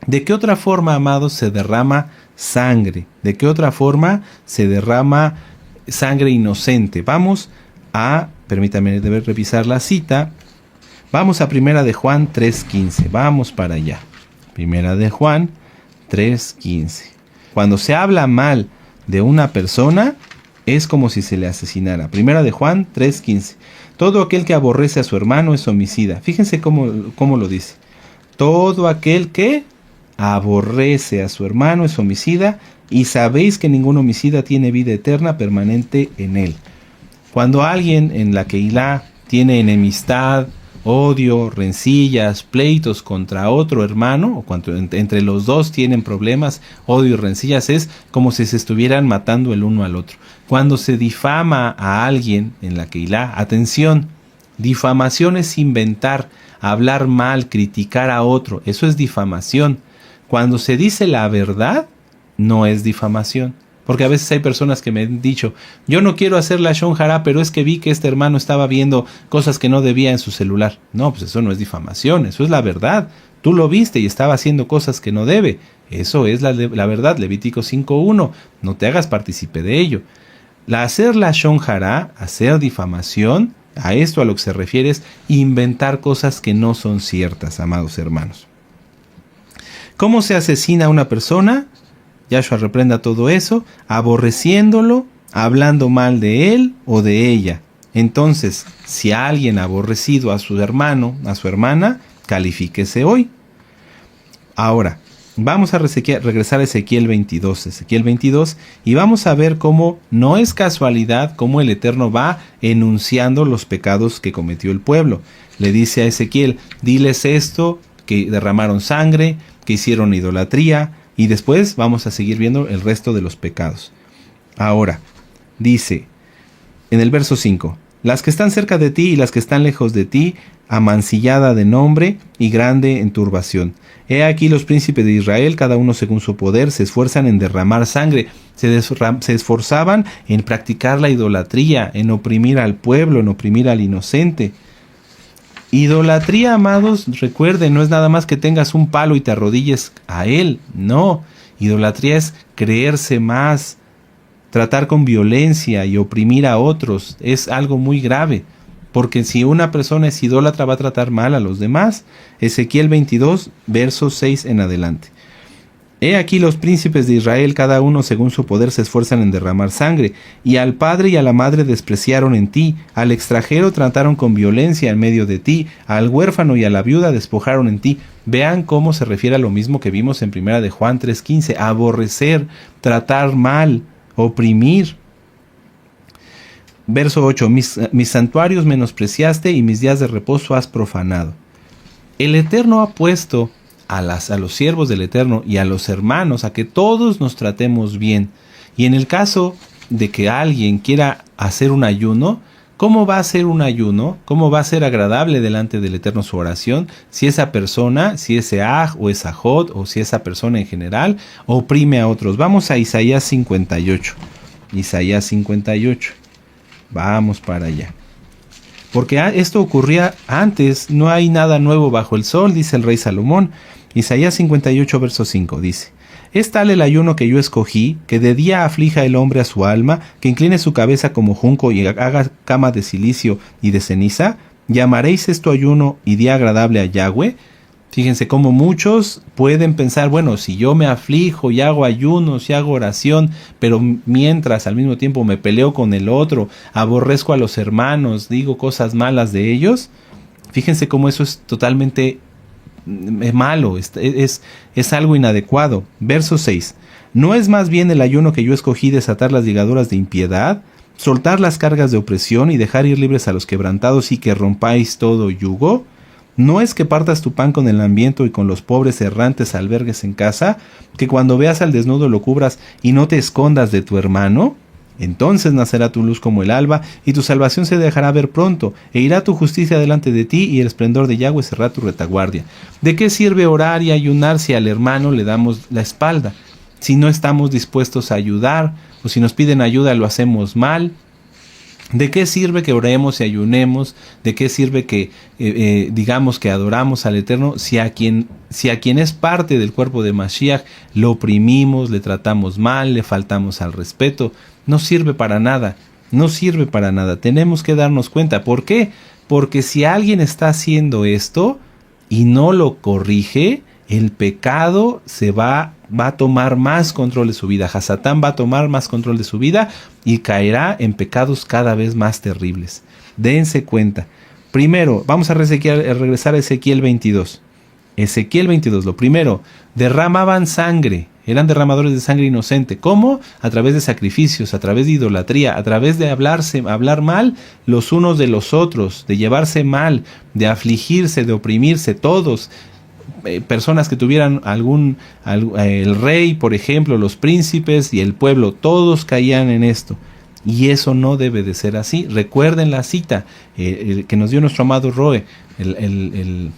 ¿de qué otra forma, amados, se derrama sangre? ¿De qué otra forma se derrama sangre inocente? Vamos a, permítame revisar la cita. Vamos a Primera de Juan 3:15. Vamos para allá. Primera de Juan 3:15. Cuando se habla mal de una persona, es como si se le asesinara. Primera de Juan 3:15. Todo aquel que aborrece a su hermano es homicida. Fíjense cómo lo dice. Todo aquel que aborrece a su hermano es homicida, y sabéis que ningún homicida tiene vida eterna permanente en él. Cuando alguien en la Keilah tiene enemistad, odio, rencillas, pleitos contra otro hermano, o cuando entre los dos tienen problemas, odio y rencillas, es como si se estuvieran matando el uno al otro. Cuando se difama a alguien en la Keilah, atención, difamación es inventar, hablar mal, criticar a otro, eso es difamación. Cuando se dice la verdad, no es difamación. Porque a veces hay personas que me han dicho, yo no quiero hacer la Shon Hara, pero es que vi que este hermano estaba viendo cosas que no debía en su celular. No, pues eso no es difamación, eso es la verdad. Tú lo viste y estaba haciendo cosas que no debe. Eso es la verdad, Levítico 5:1. No te hagas partícipe de ello. Hacer la Shon Hara, hacer difamación, a esto a lo que se refiere es inventar cosas que no son ciertas, amados hermanos. ¿Cómo se asesina a una persona? Yahshua reprenda todo eso, aborreciéndolo, hablando mal de él o de ella. Entonces, si alguien ha aborrecido a su hermano, a su hermana, califíquese hoy. Ahora, vamos a regresar a Ezequiel 22, y vamos a ver cómo no es casualidad cómo el Eterno va enunciando los pecados que cometió el pueblo. Le dice a Ezequiel, diles esto, que derramaron sangre, que hicieron idolatría, y después vamos a seguir viendo el resto de los pecados. Ahora, dice en el verso 5, las que están cerca de ti y las que están lejos de ti, amancillada de nombre y grande en turbación. He aquí los príncipes de Israel, cada uno según su poder, se esfuerzan en derramar sangre, se esforzaban en practicar la idolatría, en oprimir al pueblo, en oprimir al inocente. Idolatría, amados, recuerden, no es nada más que tengas un palo y te arrodilles a él. No, idolatría es creerse más, tratar con violencia y oprimir a otros. Es algo muy grave, porque si una persona es idólatra va a tratar mal a los demás. Ezequiel 22, versos 6 en adelante. He aquí los príncipes de Israel, cada uno según su poder, se esfuerzan en derramar sangre, y al padre y a la madre despreciaron en ti, al extranjero trataron con violencia en medio de ti, al huérfano y a la viuda despojaron en ti. Vean cómo se refiere a lo mismo que vimos en Primera de Juan 3:15, aborrecer, tratar mal, oprimir. Verso 8, mis santuarios menospreciaste y mis días de reposo has profanado. El Eterno ha puesto a los siervos del Eterno y a los hermanos a que todos nos tratemos bien. Y en el caso de que alguien quiera hacer un ayuno, ¿cómo va a ser un ayuno? ¿Cómo va a ser agradable delante del Eterno su oración? Si esa persona, si ese aj o esa jod, o si esa persona en general oprime a otros. Vamos a Isaías 58. Isaías 58. Vamos para allá. Porque esto ocurría antes, no hay nada nuevo bajo el sol, dice el rey Salomón. Isaías 58, verso 5, dice: Es tal el ayuno que yo escogí, que de día aflija el hombre a su alma, que incline su cabeza como junco y haga cama de cilicio y de ceniza. ¿Llamaréis esto ayuno y día agradable a Yahweh? Fíjense cómo muchos pueden pensar, bueno, si yo me aflijo y hago ayunos y hago oración, pero mientras al mismo tiempo me peleo con el otro, aborrezco a los hermanos, digo cosas malas de ellos. Fíjense cómo eso es totalmente malo, es algo inadecuado. Verso 6. ¿No es más bien el ayuno que yo escogí desatar las ligaduras de impiedad, soltar las cargas de opresión y dejar ir libres a los quebrantados y que rompáis todo yugo? ¿No es que partas tu pan con el hambriento y con los pobres errantes albergues en casa, que cuando veas al desnudo lo cubras y no te escondas de tu hermano? Entonces nacerá tu luz como el alba, y tu salvación se dejará ver pronto, e irá tu justicia delante de ti, y el esplendor de Yahweh será tu retaguardia. ¿De qué sirve orar y ayunar si al hermano le damos la espalda? Si no estamos dispuestos a ayudar, o si nos piden ayuda lo hacemos mal. ¿De qué sirve que oremos y ayunemos? ¿De qué sirve que digamos que adoramos al Eterno si a quien es parte del cuerpo de Mashiach lo oprimimos, le tratamos mal, le faltamos al respeto? No sirve para nada, no sirve para nada. Tenemos que darnos cuenta. ¿Por qué? Porque si alguien está haciendo esto y no lo corrige, el pecado va a tomar más control de su vida. Hasatán va a tomar más control de su vida y caerá en pecados cada vez más terribles. Dense cuenta. Primero, vamos a regresar a Ezequiel 22. Ezequiel 22, lo primero, derramaban sangre. Eran derramadores de sangre inocente. ¿Cómo? A través de sacrificios, a través de idolatría, a través de hablar mal los unos de los otros, de llevarse mal, de afligirse, de oprimirse todos. Personas que tuvieran el rey, por ejemplo, los príncipes y el pueblo, todos caían en esto. Y eso no debe de ser así. Recuerden la cita que nos dio nuestro amado Roe,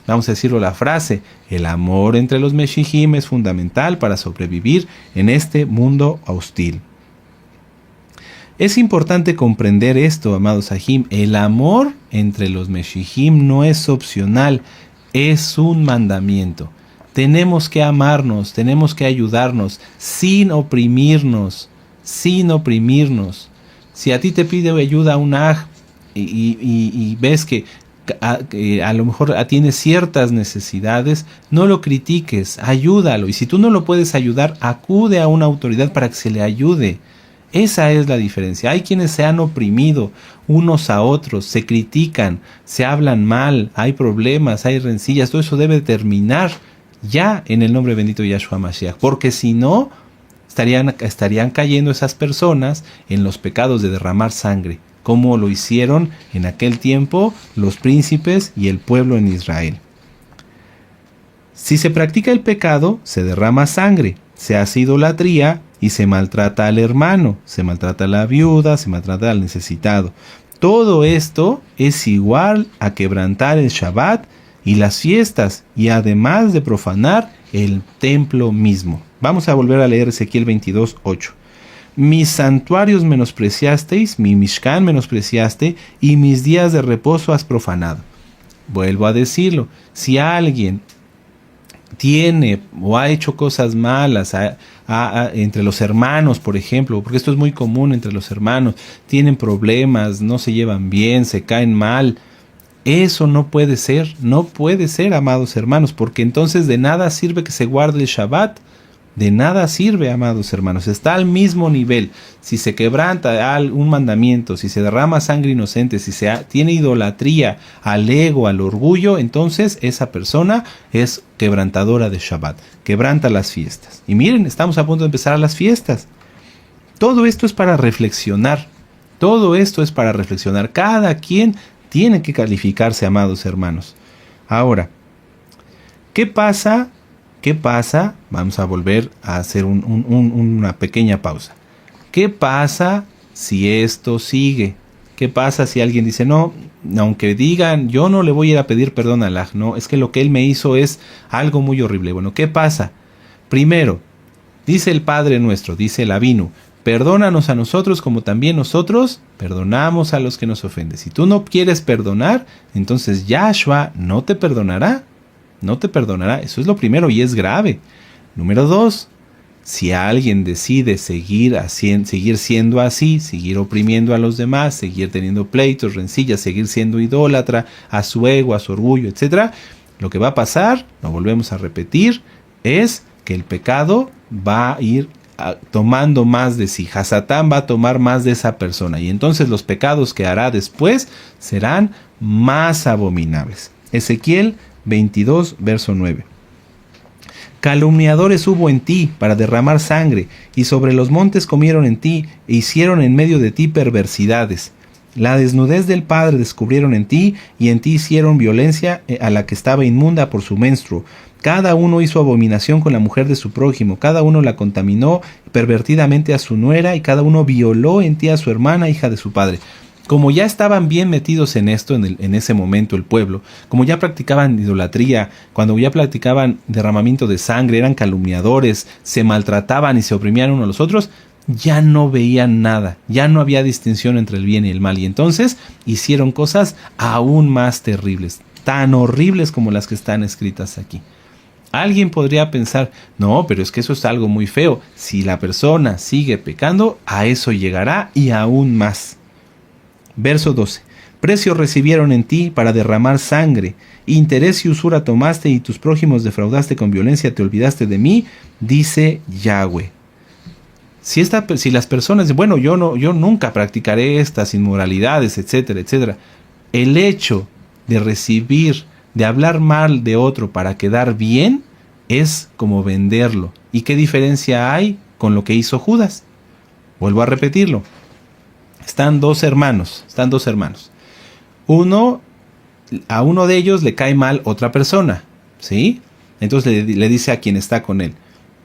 vamos a decirlo, la frase: el amor entre los Meshijim es fundamental para sobrevivir en este mundo hostil. Es importante comprender esto, amados Sahim. El amor entre los Meshijim no es opcional, es un mandamiento. Tenemos que amarnos, tenemos que ayudarnos sin oprimirnos, sin oprimirnos. Si a ti te pide ayuda un aj y ves que a lo mejor tiene ciertas necesidades, no lo critiques, ayúdalo. Y si tú no lo puedes ayudar, acude a una autoridad para que se le ayude. Esa es la diferencia. Hay quienes se han oprimido unos a otros, se critican, se hablan mal, hay problemas, hay rencillas. Todo eso debe terminar ya en el nombre bendito de Yahshua Mashiach, porque si no, estarían cayendo esas personas en los pecados de derramar sangre, como lo hicieron en aquel tiempo los príncipes y el pueblo en Israel. Si se practica el pecado, se derrama sangre, se hace idolatría y se maltrata al hermano, se maltrata a la viuda, se maltrata al necesitado. Todo esto es igual a quebrantar el Shabbat y las fiestas, y además de profanar el templo mismo. Vamos a volver a leer Ezequiel 22:8. Mis santuarios menospreciasteis, mi Mishkan menospreciaste, y mis días de reposo has profanado. Vuelvo a decirlo, si alguien tiene o ha hecho cosas malas entre los hermanos, por ejemplo, porque esto es muy común entre los hermanos, tienen problemas, no se llevan bien, se caen mal, eso no puede ser, amados hermanos, porque entonces de nada sirve que se guarde el Shabbat, de nada sirve, amados hermanos. Está al mismo nivel. Si se quebranta un mandamiento, si se derrama sangre inocente, si tiene idolatría al ego, al orgullo, entonces esa persona es quebrantadora de Shabbat, quebranta las fiestas. Y miren, estamos a punto de empezar las fiestas. Todo esto es para reflexionar. Todo esto es para reflexionar. Cada quien tiene que calificarse, amados hermanos. Ahora, ¿qué pasa? Vamos a volver a hacer una pequeña pausa. ¿Qué pasa si esto sigue? ¿Qué pasa si alguien dice, no, aunque digan, yo no le voy a ir a pedir perdón a Allah, no, es que lo que él me hizo es algo muy horrible? Bueno, ¿qué pasa? Primero, dice el Padre nuestro, dice el Avinu, perdónanos a nosotros como también nosotros perdonamos a los que nos ofenden. Si tú no quieres perdonar, entonces Yahshua no te perdonará. No te perdonará. Eso es lo primero y es grave. Número 2. Si alguien decide seguir siendo así, seguir oprimiendo a los demás, seguir teniendo pleitos, rencillas, seguir siendo idólatra a su ego, a su orgullo, etc., lo que va a pasar, lo volvemos a repetir, es que el pecado va a ir tomando más de sí. Hasatán va a tomar más de esa persona y entonces los pecados que hará después serán más abominables. Ezequiel 22, verso 9. Calumniadores hubo en ti para derramar sangre, y sobre los montes comieron en ti, e hicieron en medio de ti perversidades. La desnudez del Padre descubrieron en ti, y en ti hicieron violencia a la que estaba inmunda por su menstruo. Cada uno hizo abominación con la mujer de su prójimo, cada uno la contaminó pervertidamente a su nuera, y cada uno violó en ti a su hermana, hija de su padre. Como ya estaban bien metidos en esto en ese momento el pueblo, como ya practicaban idolatría, cuando ya practicaban derramamiento de sangre, eran calumniadores, se maltrataban y se oprimían unos a los otros, ya no veían nada, ya no había distinción entre el bien y el mal, y entonces hicieron cosas aún más terribles, tan horribles como las que están escritas aquí. Alguien podría pensar, no, pero es que eso es algo muy feo. Si la persona sigue pecando, a eso llegará y aún más. Verso 12. Precio recibieron en ti para derramar sangre, interés y usura tomaste y tus prójimos defraudaste con violencia, te olvidaste de mí, dice Yahweh. Si las personas, bueno, yo nunca practicaré estas inmoralidades, etcétera, etcétera. El hecho de recibir, de hablar mal de otro para quedar bien, es como venderlo. ¿Y qué diferencia hay con lo que hizo Judas? Vuelvo a repetirlo. Están dos hermanos. A uno de ellos le cae mal otra persona, ¿sí? Entonces le dice a quien está con él,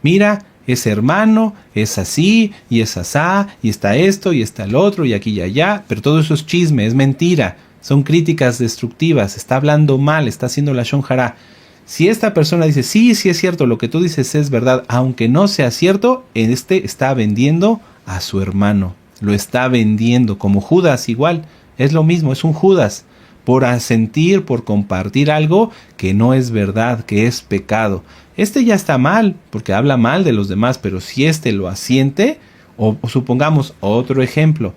mira, ese hermano es así, y es asá, y está esto, y está el otro, y aquí y allá, pero todo eso es chisme, es mentira, son críticas destructivas, está hablando mal, está haciendo la shon hará. Si esta persona dice, sí es cierto, lo que tú dices es verdad, aunque no sea cierto, está vendiendo a su hermano, lo está vendiendo, como Judas igual, es lo mismo, es un Judas, por asentir, por compartir algo que no es verdad, que es pecado. Ya está mal, porque habla mal de los demás, pero si lo asiente, o supongamos otro ejemplo,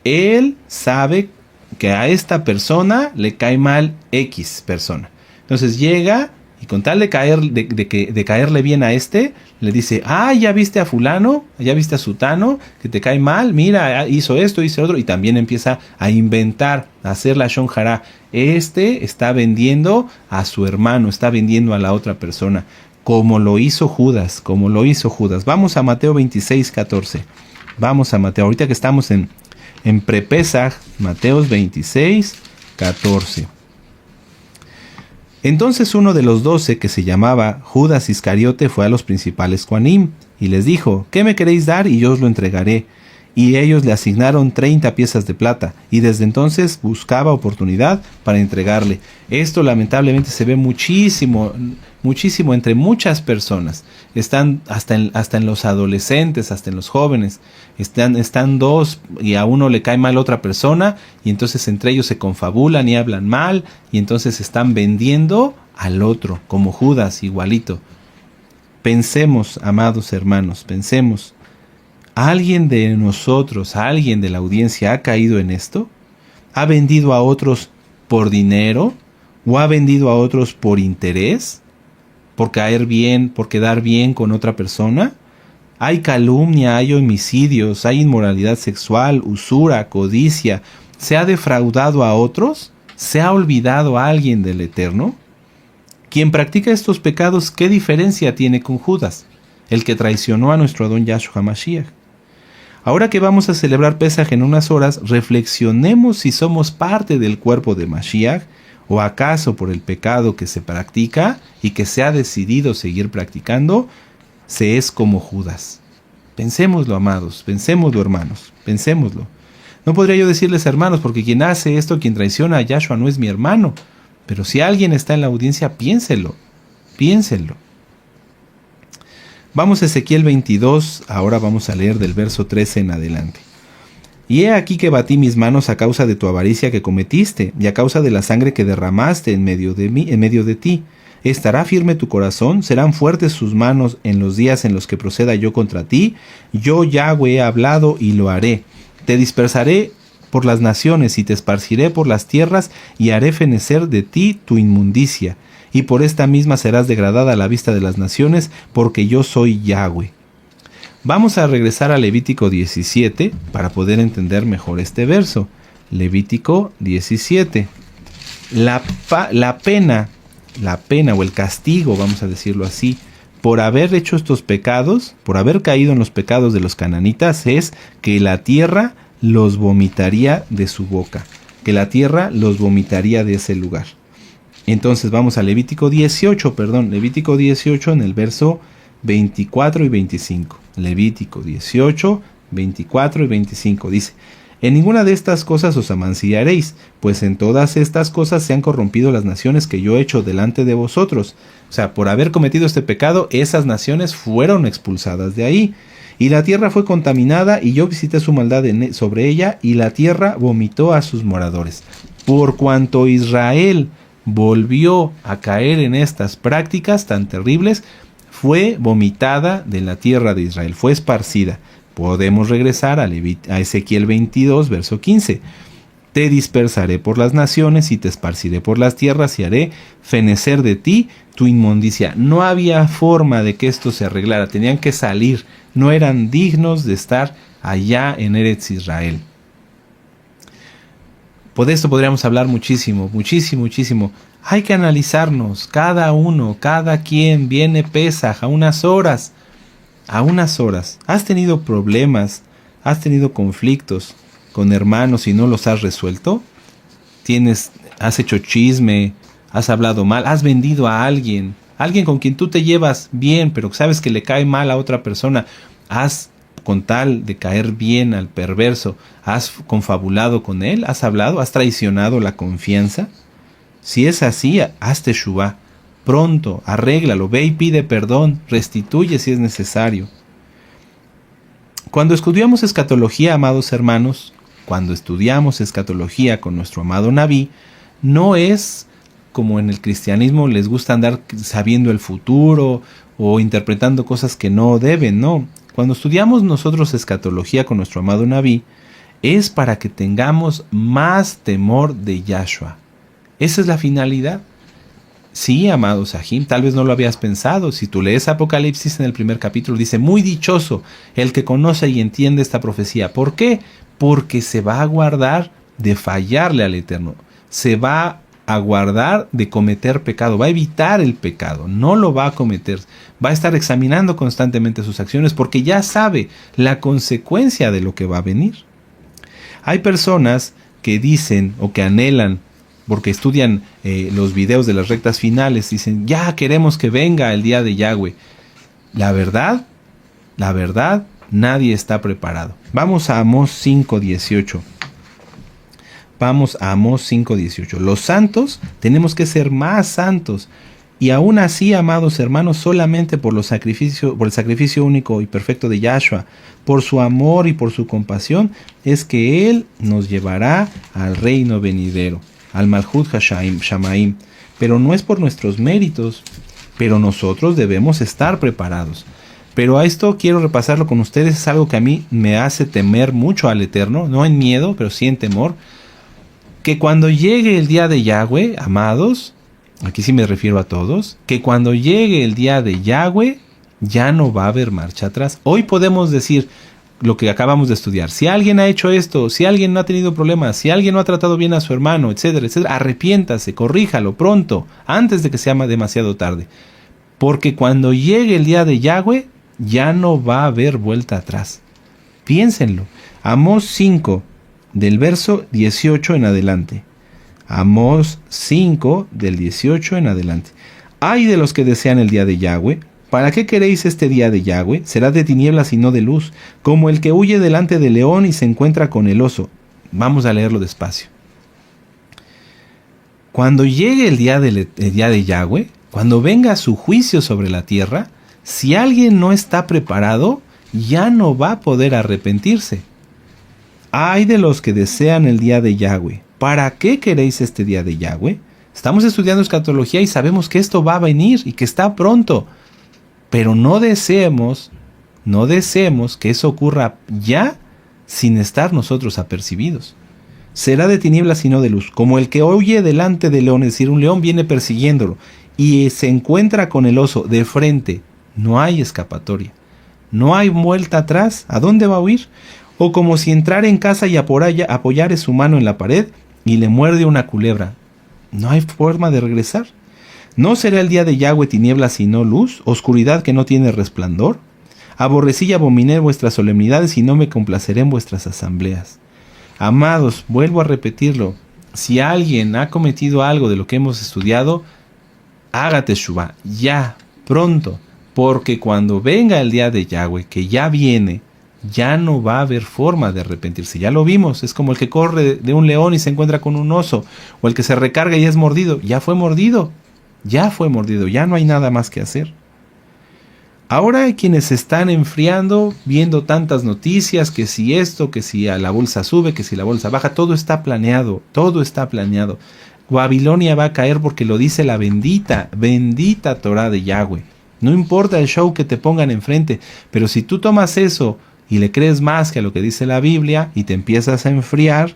él sabe que a esta persona le cae mal X persona. Entonces llega y con tal de caerle bien a le dice, ya viste a fulano, ya viste a sutano, que te cae mal, mira, hizo esto, hizo otro, y también empieza a inventar, a hacer la shon hará. Está vendiendo a su hermano, está vendiendo a la otra persona, como lo hizo Judas. Vamos a Mateo 26:14. Vamos a Mateo, ahorita que estamos en Prepesach, Mateo 26:14. Entonces uno de los 12, que se llamaba Judas Iscariote, fue a los principales Juanim y les dijo, ¿qué me queréis dar? Y yo os lo entregaré. Y ellos le asignaron 30 piezas de plata, y desde entonces buscaba oportunidad para entregarle. Esto lamentablemente se ve muchísimo entre muchas personas. Están hasta en los adolescentes, hasta en los jóvenes. Están dos y a uno le cae mal otra persona, y entonces entre ellos se confabulan y hablan mal, y entonces están vendiendo al otro, como Judas, igualito. Pensemos, amados hermanos, pensemos. ¿Alguien de nosotros, alguien de la audiencia ha caído en esto? ¿Ha vendido a otros por dinero? ¿O ha vendido a otros por interés? ¿Por caer bien, por quedar bien con otra persona? Hay calumnia, hay homicidios, hay inmoralidad sexual, usura, codicia. ¿Se ha defraudado a otros? ¿Se ha olvidado a alguien del Eterno? Quien practica estos pecados, ¿qué diferencia tiene con Judas, el que traicionó a nuestro Adón Yahshua Mashiach? Ahora que vamos a celebrar Pesaj en unas horas, reflexionemos si somos parte del cuerpo de Mashiach, o acaso por el pecado que se practica y que se ha decidido seguir practicando, se es como Judas. Pensémoslo, amados, pensémoslo, hermanos, pensémoslo. No podría yo decirles hermanos, porque quien hace esto, quien traiciona a Yahshua no es mi hermano, pero si alguien está en la audiencia, piénselo. Vamos a Ezequiel 22, ahora vamos a leer del verso 13 en adelante. Y he aquí que batí mis manos a causa de tu avaricia que cometiste, y a causa de la sangre que derramaste en medio de ti. ¿Estará firme tu corazón? ¿Serán fuertes sus manos en los días en los que proceda yo contra ti? Yo Yahweh he hablado y lo haré. Te dispersaré por las naciones y te esparciré por las tierras, y haré fenecer de ti tu inmundicia. Y por esta misma serás degradada a la vista de las naciones, porque yo soy Yahweh. Vamos a regresar a Levítico 17 para poder entender mejor este verso. Levítico 17. La pena o el castigo, vamos a decirlo así, por haber hecho estos pecados, por haber caído en los pecados de los cananitas, es que la tierra los vomitaría de su boca, que la tierra los vomitaría de ese lugar. Entonces vamos a Levítico 18 en el verso 24 y 25. Levítico 18, 24 y 25 dice: En ninguna de estas cosas os amancillaréis, pues en todas estas cosas se han corrompido las naciones que yo he hecho delante de vosotros. O sea, por haber cometido este pecado, esas naciones fueron expulsadas de ahí. Y la tierra fue contaminada, y yo visité su maldad sobre ella, y la tierra vomitó a sus moradores. Por cuanto Israel volvió a caer en estas prácticas tan terribles, fue vomitada de la tierra de Israel, fue esparcida. Podemos regresar a Ezequiel 22, verso 15. Te dispersaré por las naciones y te esparciré por las tierras y haré fenecer de ti tu inmundicia. No había forma de que esto se arreglara, tenían que salir, no eran dignos de estar allá en Eretz Israel. Por esto podríamos hablar muchísimo. Hay que analizarnos, cada uno, cada quien. Viene Pesaj a unas horas. ¿Has tenido problemas? ¿Has tenido conflictos con hermanos y no los has resuelto? ¿Has hecho chisme? ¿Has hablado mal? ¿Has vendido a alguien? Alguien con quien tú te llevas bien, pero sabes que le cae mal a otra persona. Con tal de caer bien al perverso, ¿has confabulado con él? ¿Has hablado? ¿Has traicionado la confianza? Si es así, haz teshuvá. Pronto, arréglalo, ve y pide perdón, restituye si es necesario. Cuando estudiamos escatología, amados hermanos, cuando estudiamos escatología con nuestro amado Nabí, no es como en el cristianismo les gusta andar sabiendo el futuro o interpretando cosas que no deben, no. Cuando estudiamos nosotros escatología con nuestro amado Nabí, es para que tengamos más temor de Yahshua. Esa es la finalidad. Sí, amado Sahim, tal vez no lo habías pensado. Si tú lees Apocalipsis en el primer capítulo, dice, muy dichoso el que conoce y entiende esta profecía. ¿Por qué? Porque se va a guardar de fallarle al Eterno. Se va a guardar de cometer pecado. Va a evitar el pecado. No lo va a cometer. Va a estar examinando constantemente sus acciones porque ya sabe la consecuencia de lo que va a venir. Hay personas que dicen o que anhelan, porque estudian los videos de las rectas finales, dicen, ya queremos que venga el día de Yahweh. La verdad, nadie está preparado. Vamos a Amós 5:18. Los santos tenemos que ser más santos. Y aún así, amados hermanos, solamente por el sacrificio único y perfecto de Yahshua, por su amor y por su compasión, es que Él nos llevará al reino venidero, al Malhut Shamaim. Pero no es por nuestros méritos, pero nosotros debemos estar preparados. Pero a esto quiero repasarlo con ustedes, es algo que a mí me hace temer mucho al Eterno, no en miedo, pero sí en temor, que cuando llegue el día de Yahweh, amados, aquí sí me refiero a todos, que cuando llegue el día de Yahweh, ya no va a haber marcha atrás. Hoy podemos decir lo que acabamos de estudiar. Si alguien ha hecho esto, si alguien no ha tenido problemas, si alguien no ha tratado bien a su hermano, etcétera, etcétera, arrepiéntase, corríjalo pronto, antes de que sea demasiado tarde. Porque cuando llegue el día de Yahweh, ya no va a haber vuelta atrás. Piénsenlo. Amós 5, del verso 18 en adelante. Amós 5, del 18 en adelante. Ay de los que desean el día de Yahweh. ¿Para qué queréis este día de Yahweh? Será de tinieblas y no de luz, como el que huye delante del león y se encuentra con el oso. Vamos a leerlo despacio. Cuando llegue el día de Yahweh, cuando venga su juicio sobre la tierra, si alguien no está preparado, ya no va a poder arrepentirse. Ay de los que desean el día de Yahweh. ¿Para qué queréis este día de Yahweh? Estamos estudiando escatología y sabemos que esto va a venir y que está pronto. Pero no deseemos que eso ocurra ya sin estar nosotros apercibidos. Será de tinieblas y no de luz, como el que huye delante del león, es decir, un león viene persiguiéndolo y se encuentra con el oso de frente. No hay escapatoria, no hay vuelta atrás. ¿A dónde va a huir? O como si entrara en casa y apoyare su mano en la pared y le muerde una culebra. No hay forma de regresar. ¿No será el día de Yahweh tinieblas y no luz, oscuridad que no tiene resplandor? Aborrecí y abominé vuestras solemnidades y no me complaceré en vuestras asambleas. Amados, vuelvo a repetirlo, si alguien ha cometido algo de lo que hemos estudiado, haga teshuvá, ya, pronto, porque cuando venga el día de Yahweh, que ya viene, ya no va a haber forma de arrepentirse. Ya lo vimos, es como el que corre de un león y se encuentra con un oso, o el que se recarga y es mordido. Ya fue mordido, ya no hay nada más que hacer. Ahora hay quienes se están enfriando viendo tantas noticias, que si esto, que si a la bolsa sube, que si la bolsa baja, todo está planeado, todo está planeado. Babilonia va a caer porque lo dice la bendita, bendita Torah de Yahweh. No importa el show que te pongan enfrente, pero si tú tomas eso y le crees más que a lo que dice la Biblia y te empiezas a enfriar,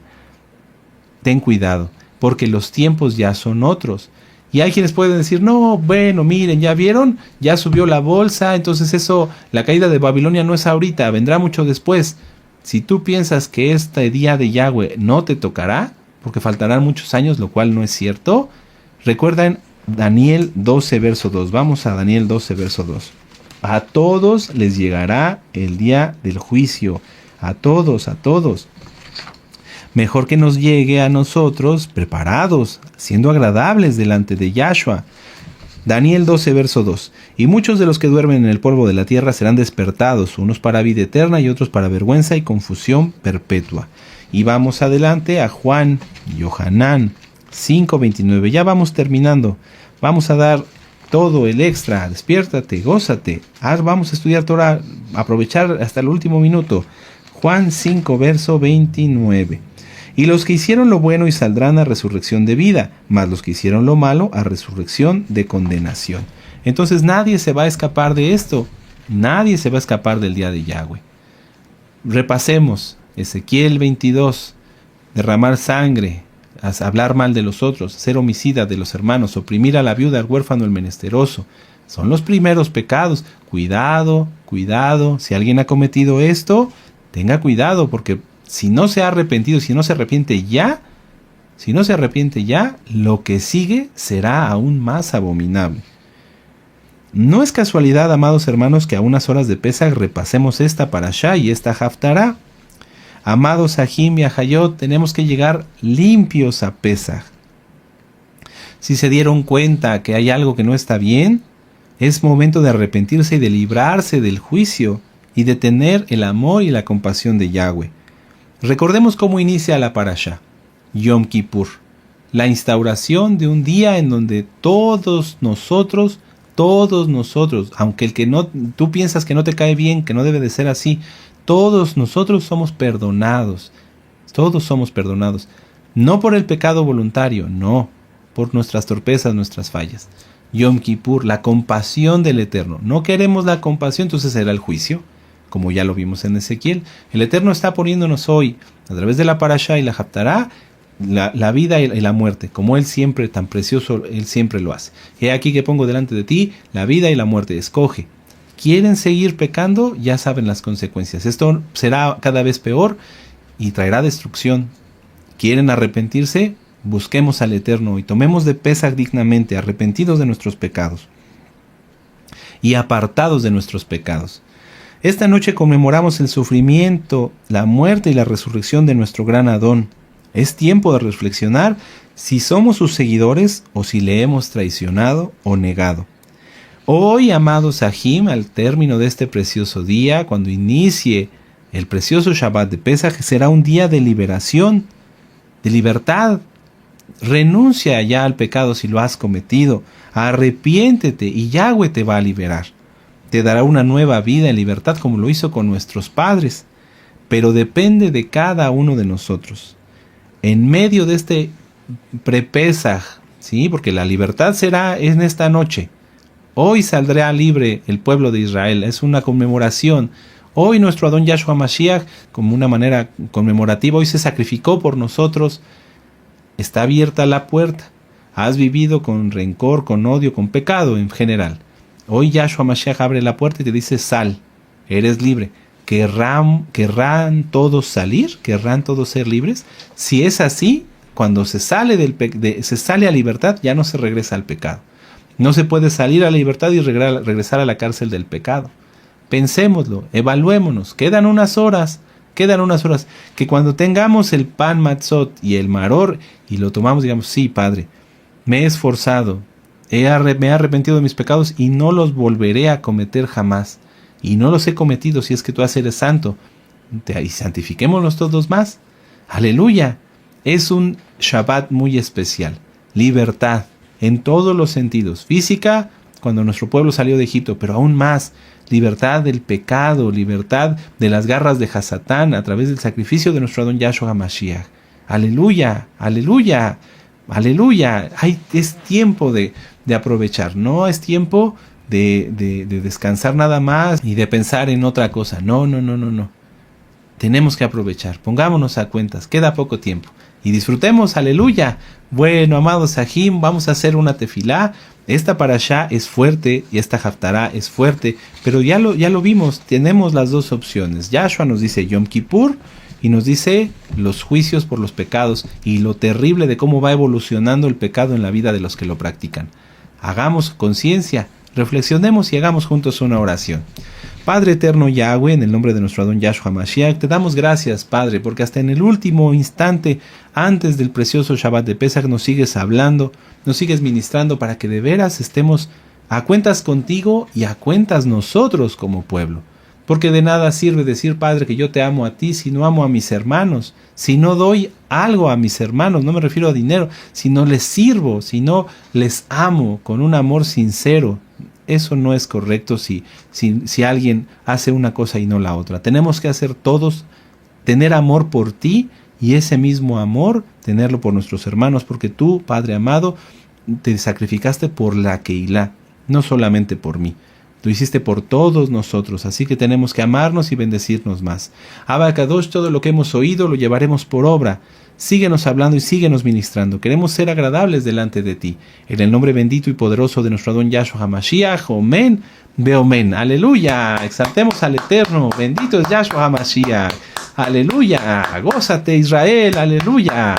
ten cuidado, porque los tiempos ya son otros. Y hay quienes pueden decir, no, bueno, miren, ya vieron, ya subió la bolsa, entonces eso, la caída de Babilonia no es ahorita, vendrá mucho después. Si tú piensas que este día de Yahweh no te tocará, porque faltarán muchos años, lo cual no es cierto, recuerden Daniel 12, verso 2. Vamos a Daniel 12, verso 2. A todos les llegará el día del juicio, a todos, a todos. Mejor que nos llegue a nosotros preparados, siendo agradables delante de Yahshua. Daniel 12, verso 2. Y muchos de los que duermen en el polvo de la tierra serán despertados, unos para vida eterna y otros para vergüenza y confusión perpetua. Y vamos adelante a Juan y Yohanan 5:29. Ya vamos terminando. Vamos a dar todo el extra. Despiértate, gózate. Vamos a estudiar Torah, aprovechar hasta el último minuto. Juan 5, verso 29. Y los que hicieron lo bueno y saldrán a resurrección de vida, mas los que hicieron lo malo a resurrección de condenación. Entonces nadie se va a escapar de esto. Nadie se va a escapar del día de Yahweh. Repasemos. Ezequiel 22. Derramar sangre, hablar mal de los otros, ser homicida de los hermanos, oprimir a la viuda, al huérfano, al menesteroso. Son los primeros pecados. Cuidado, cuidado. Si alguien ha cometido esto, tenga cuidado, porque si no se ha arrepentido, si no se arrepiente ya, lo que sigue será aún más abominable. No es casualidad, amados hermanos, que a unas horas de Pesaj repasemos esta parashá y esta haftará. Amados Ahim y Ahayot, tenemos que llegar limpios a Pesaj. Si se dieron cuenta que hay algo que no está bien, es momento de arrepentirse y de librarse del juicio y de tener el amor y la compasión de Yahweh. Recordemos cómo inicia la parashá, Yom Kippur, la instauración de un día en donde todos nosotros, aunque el que no, tú piensas que no te cae bien, que no debe de ser así, todos nosotros somos perdonados, no por el pecado voluntario, no, por nuestras torpezas, nuestras fallas. Yom Kippur, la compasión del Eterno. No queremos la compasión, entonces será el juicio. Como ya lo vimos en Ezequiel, el Eterno está poniéndonos hoy, a través de la parashá y la haftará, la vida y la muerte, como Él siempre, tan precioso, Él siempre lo hace. He aquí que pongo delante de ti la vida y la muerte, escoge. ¿Quieren seguir pecando? Ya saben las consecuencias. Esto será cada vez peor y traerá destrucción. ¿Quieren arrepentirse? Busquemos al Eterno y tomemos de Pesaj dignamente, arrepentidos de nuestros pecados y apartados de nuestros pecados. Esta noche conmemoramos el sufrimiento, la muerte y la resurrección de nuestro gran Adón. Es tiempo de reflexionar si somos sus seguidores o si le hemos traicionado o negado. Hoy, amados Ahim, al término de este precioso día, cuando inicie el precioso Shabbat de Pesaj, será un día de liberación, de libertad. Renuncia ya al pecado si lo has cometido, arrepiéntete y Yahweh te va a liberar. Te dará una nueva vida en libertad como lo hizo con nuestros padres, pero depende de cada uno de nosotros. En medio de este pre-Pesaj, ¿sí? Porque la libertad será en esta noche. Hoy saldrá libre el pueblo de Israel, es una conmemoración. Hoy nuestro Adón Yahshua Mashiach, como una manera conmemorativa, hoy se sacrificó por nosotros. Está abierta la puerta. Has vivido con rencor, con odio, con pecado en general. Hoy Yahshua Mashiach abre la puerta y te dice, sal, eres libre. ¿Querrán todos salir? ¿Querrán todos ser libres? Si es así, cuando se sale se sale a libertad, ya no se regresa al pecado. No se puede salir a la libertad y regresar a la cárcel del pecado. Pensémoslo, evaluémonos. Quedan unas horas, que cuando tengamos el pan matzot y el maror y lo tomamos, digamos, sí, Padre, me he esforzado, me he arrepentido de mis pecados y no los volveré a cometer jamás. Y no los he cometido si es que tú eres santo. Y santifiquémonos todos más. Aleluya. Es un Shabbat muy especial. Libertad en todos los sentidos. Física, cuando nuestro pueblo salió de Egipto, pero aún más libertad del pecado, libertad de las garras de Hasatán a través del sacrificio de nuestro Adón Yahshua HaMashiach. Aleluya, aleluya, aleluya. Es tiempo de aprovechar, no es tiempo de descansar nada más y de pensar en otra cosa. No, no, no, no, no. Tenemos que aprovechar, pongámonos a cuentas, queda poco tiempo. Y disfrutemos, aleluya. Bueno, amados Sahim, vamos a hacer una tefilá. Esta parashá es fuerte y esta haftará es fuerte, pero ya lo vimos, tenemos las dos opciones. Yahshua nos dice Yom Kippur y nos dice los juicios por los pecados y lo terrible de cómo va evolucionando el pecado en la vida de los que lo practican. Hagamos conciencia, reflexionemos y hagamos juntos una oración. Padre eterno Yahweh, en el nombre de nuestro Adón Yahshua Mashiach, te damos gracias, Padre, porque hasta en el último instante, antes del precioso Shabbat de Pesach, nos sigues hablando, nos sigues ministrando para que de veras estemos a cuentas contigo y a cuentas nosotros como pueblo. Porque de nada sirve decir, Padre, que yo te amo a ti si no amo a mis hermanos, si no doy algo a mis hermanos, no me refiero a dinero, si no les sirvo, si no les amo con un amor sincero. Eso no es correcto si alguien hace una cosa y no la otra. Tenemos que hacer todos, tener amor por ti y ese mismo amor, tenerlo por nuestros hermanos, porque tú, Padre amado, te sacrificaste por la Keilah, no solamente por mí. Lo hiciste por todos nosotros, así que tenemos que amarnos y bendecirnos más. Abba Kadosh, todo lo que hemos oído lo llevaremos por obra. Síguenos hablando y síguenos ministrando. Queremos ser agradables delante de ti. En el nombre bendito y poderoso de nuestro Adón Yahshua HaMashiach, Omen, Beomen. Aleluya. Exaltemos al Eterno. Bendito es Yahshua HaMashiach. Aleluya. Gózate, Israel. Aleluya.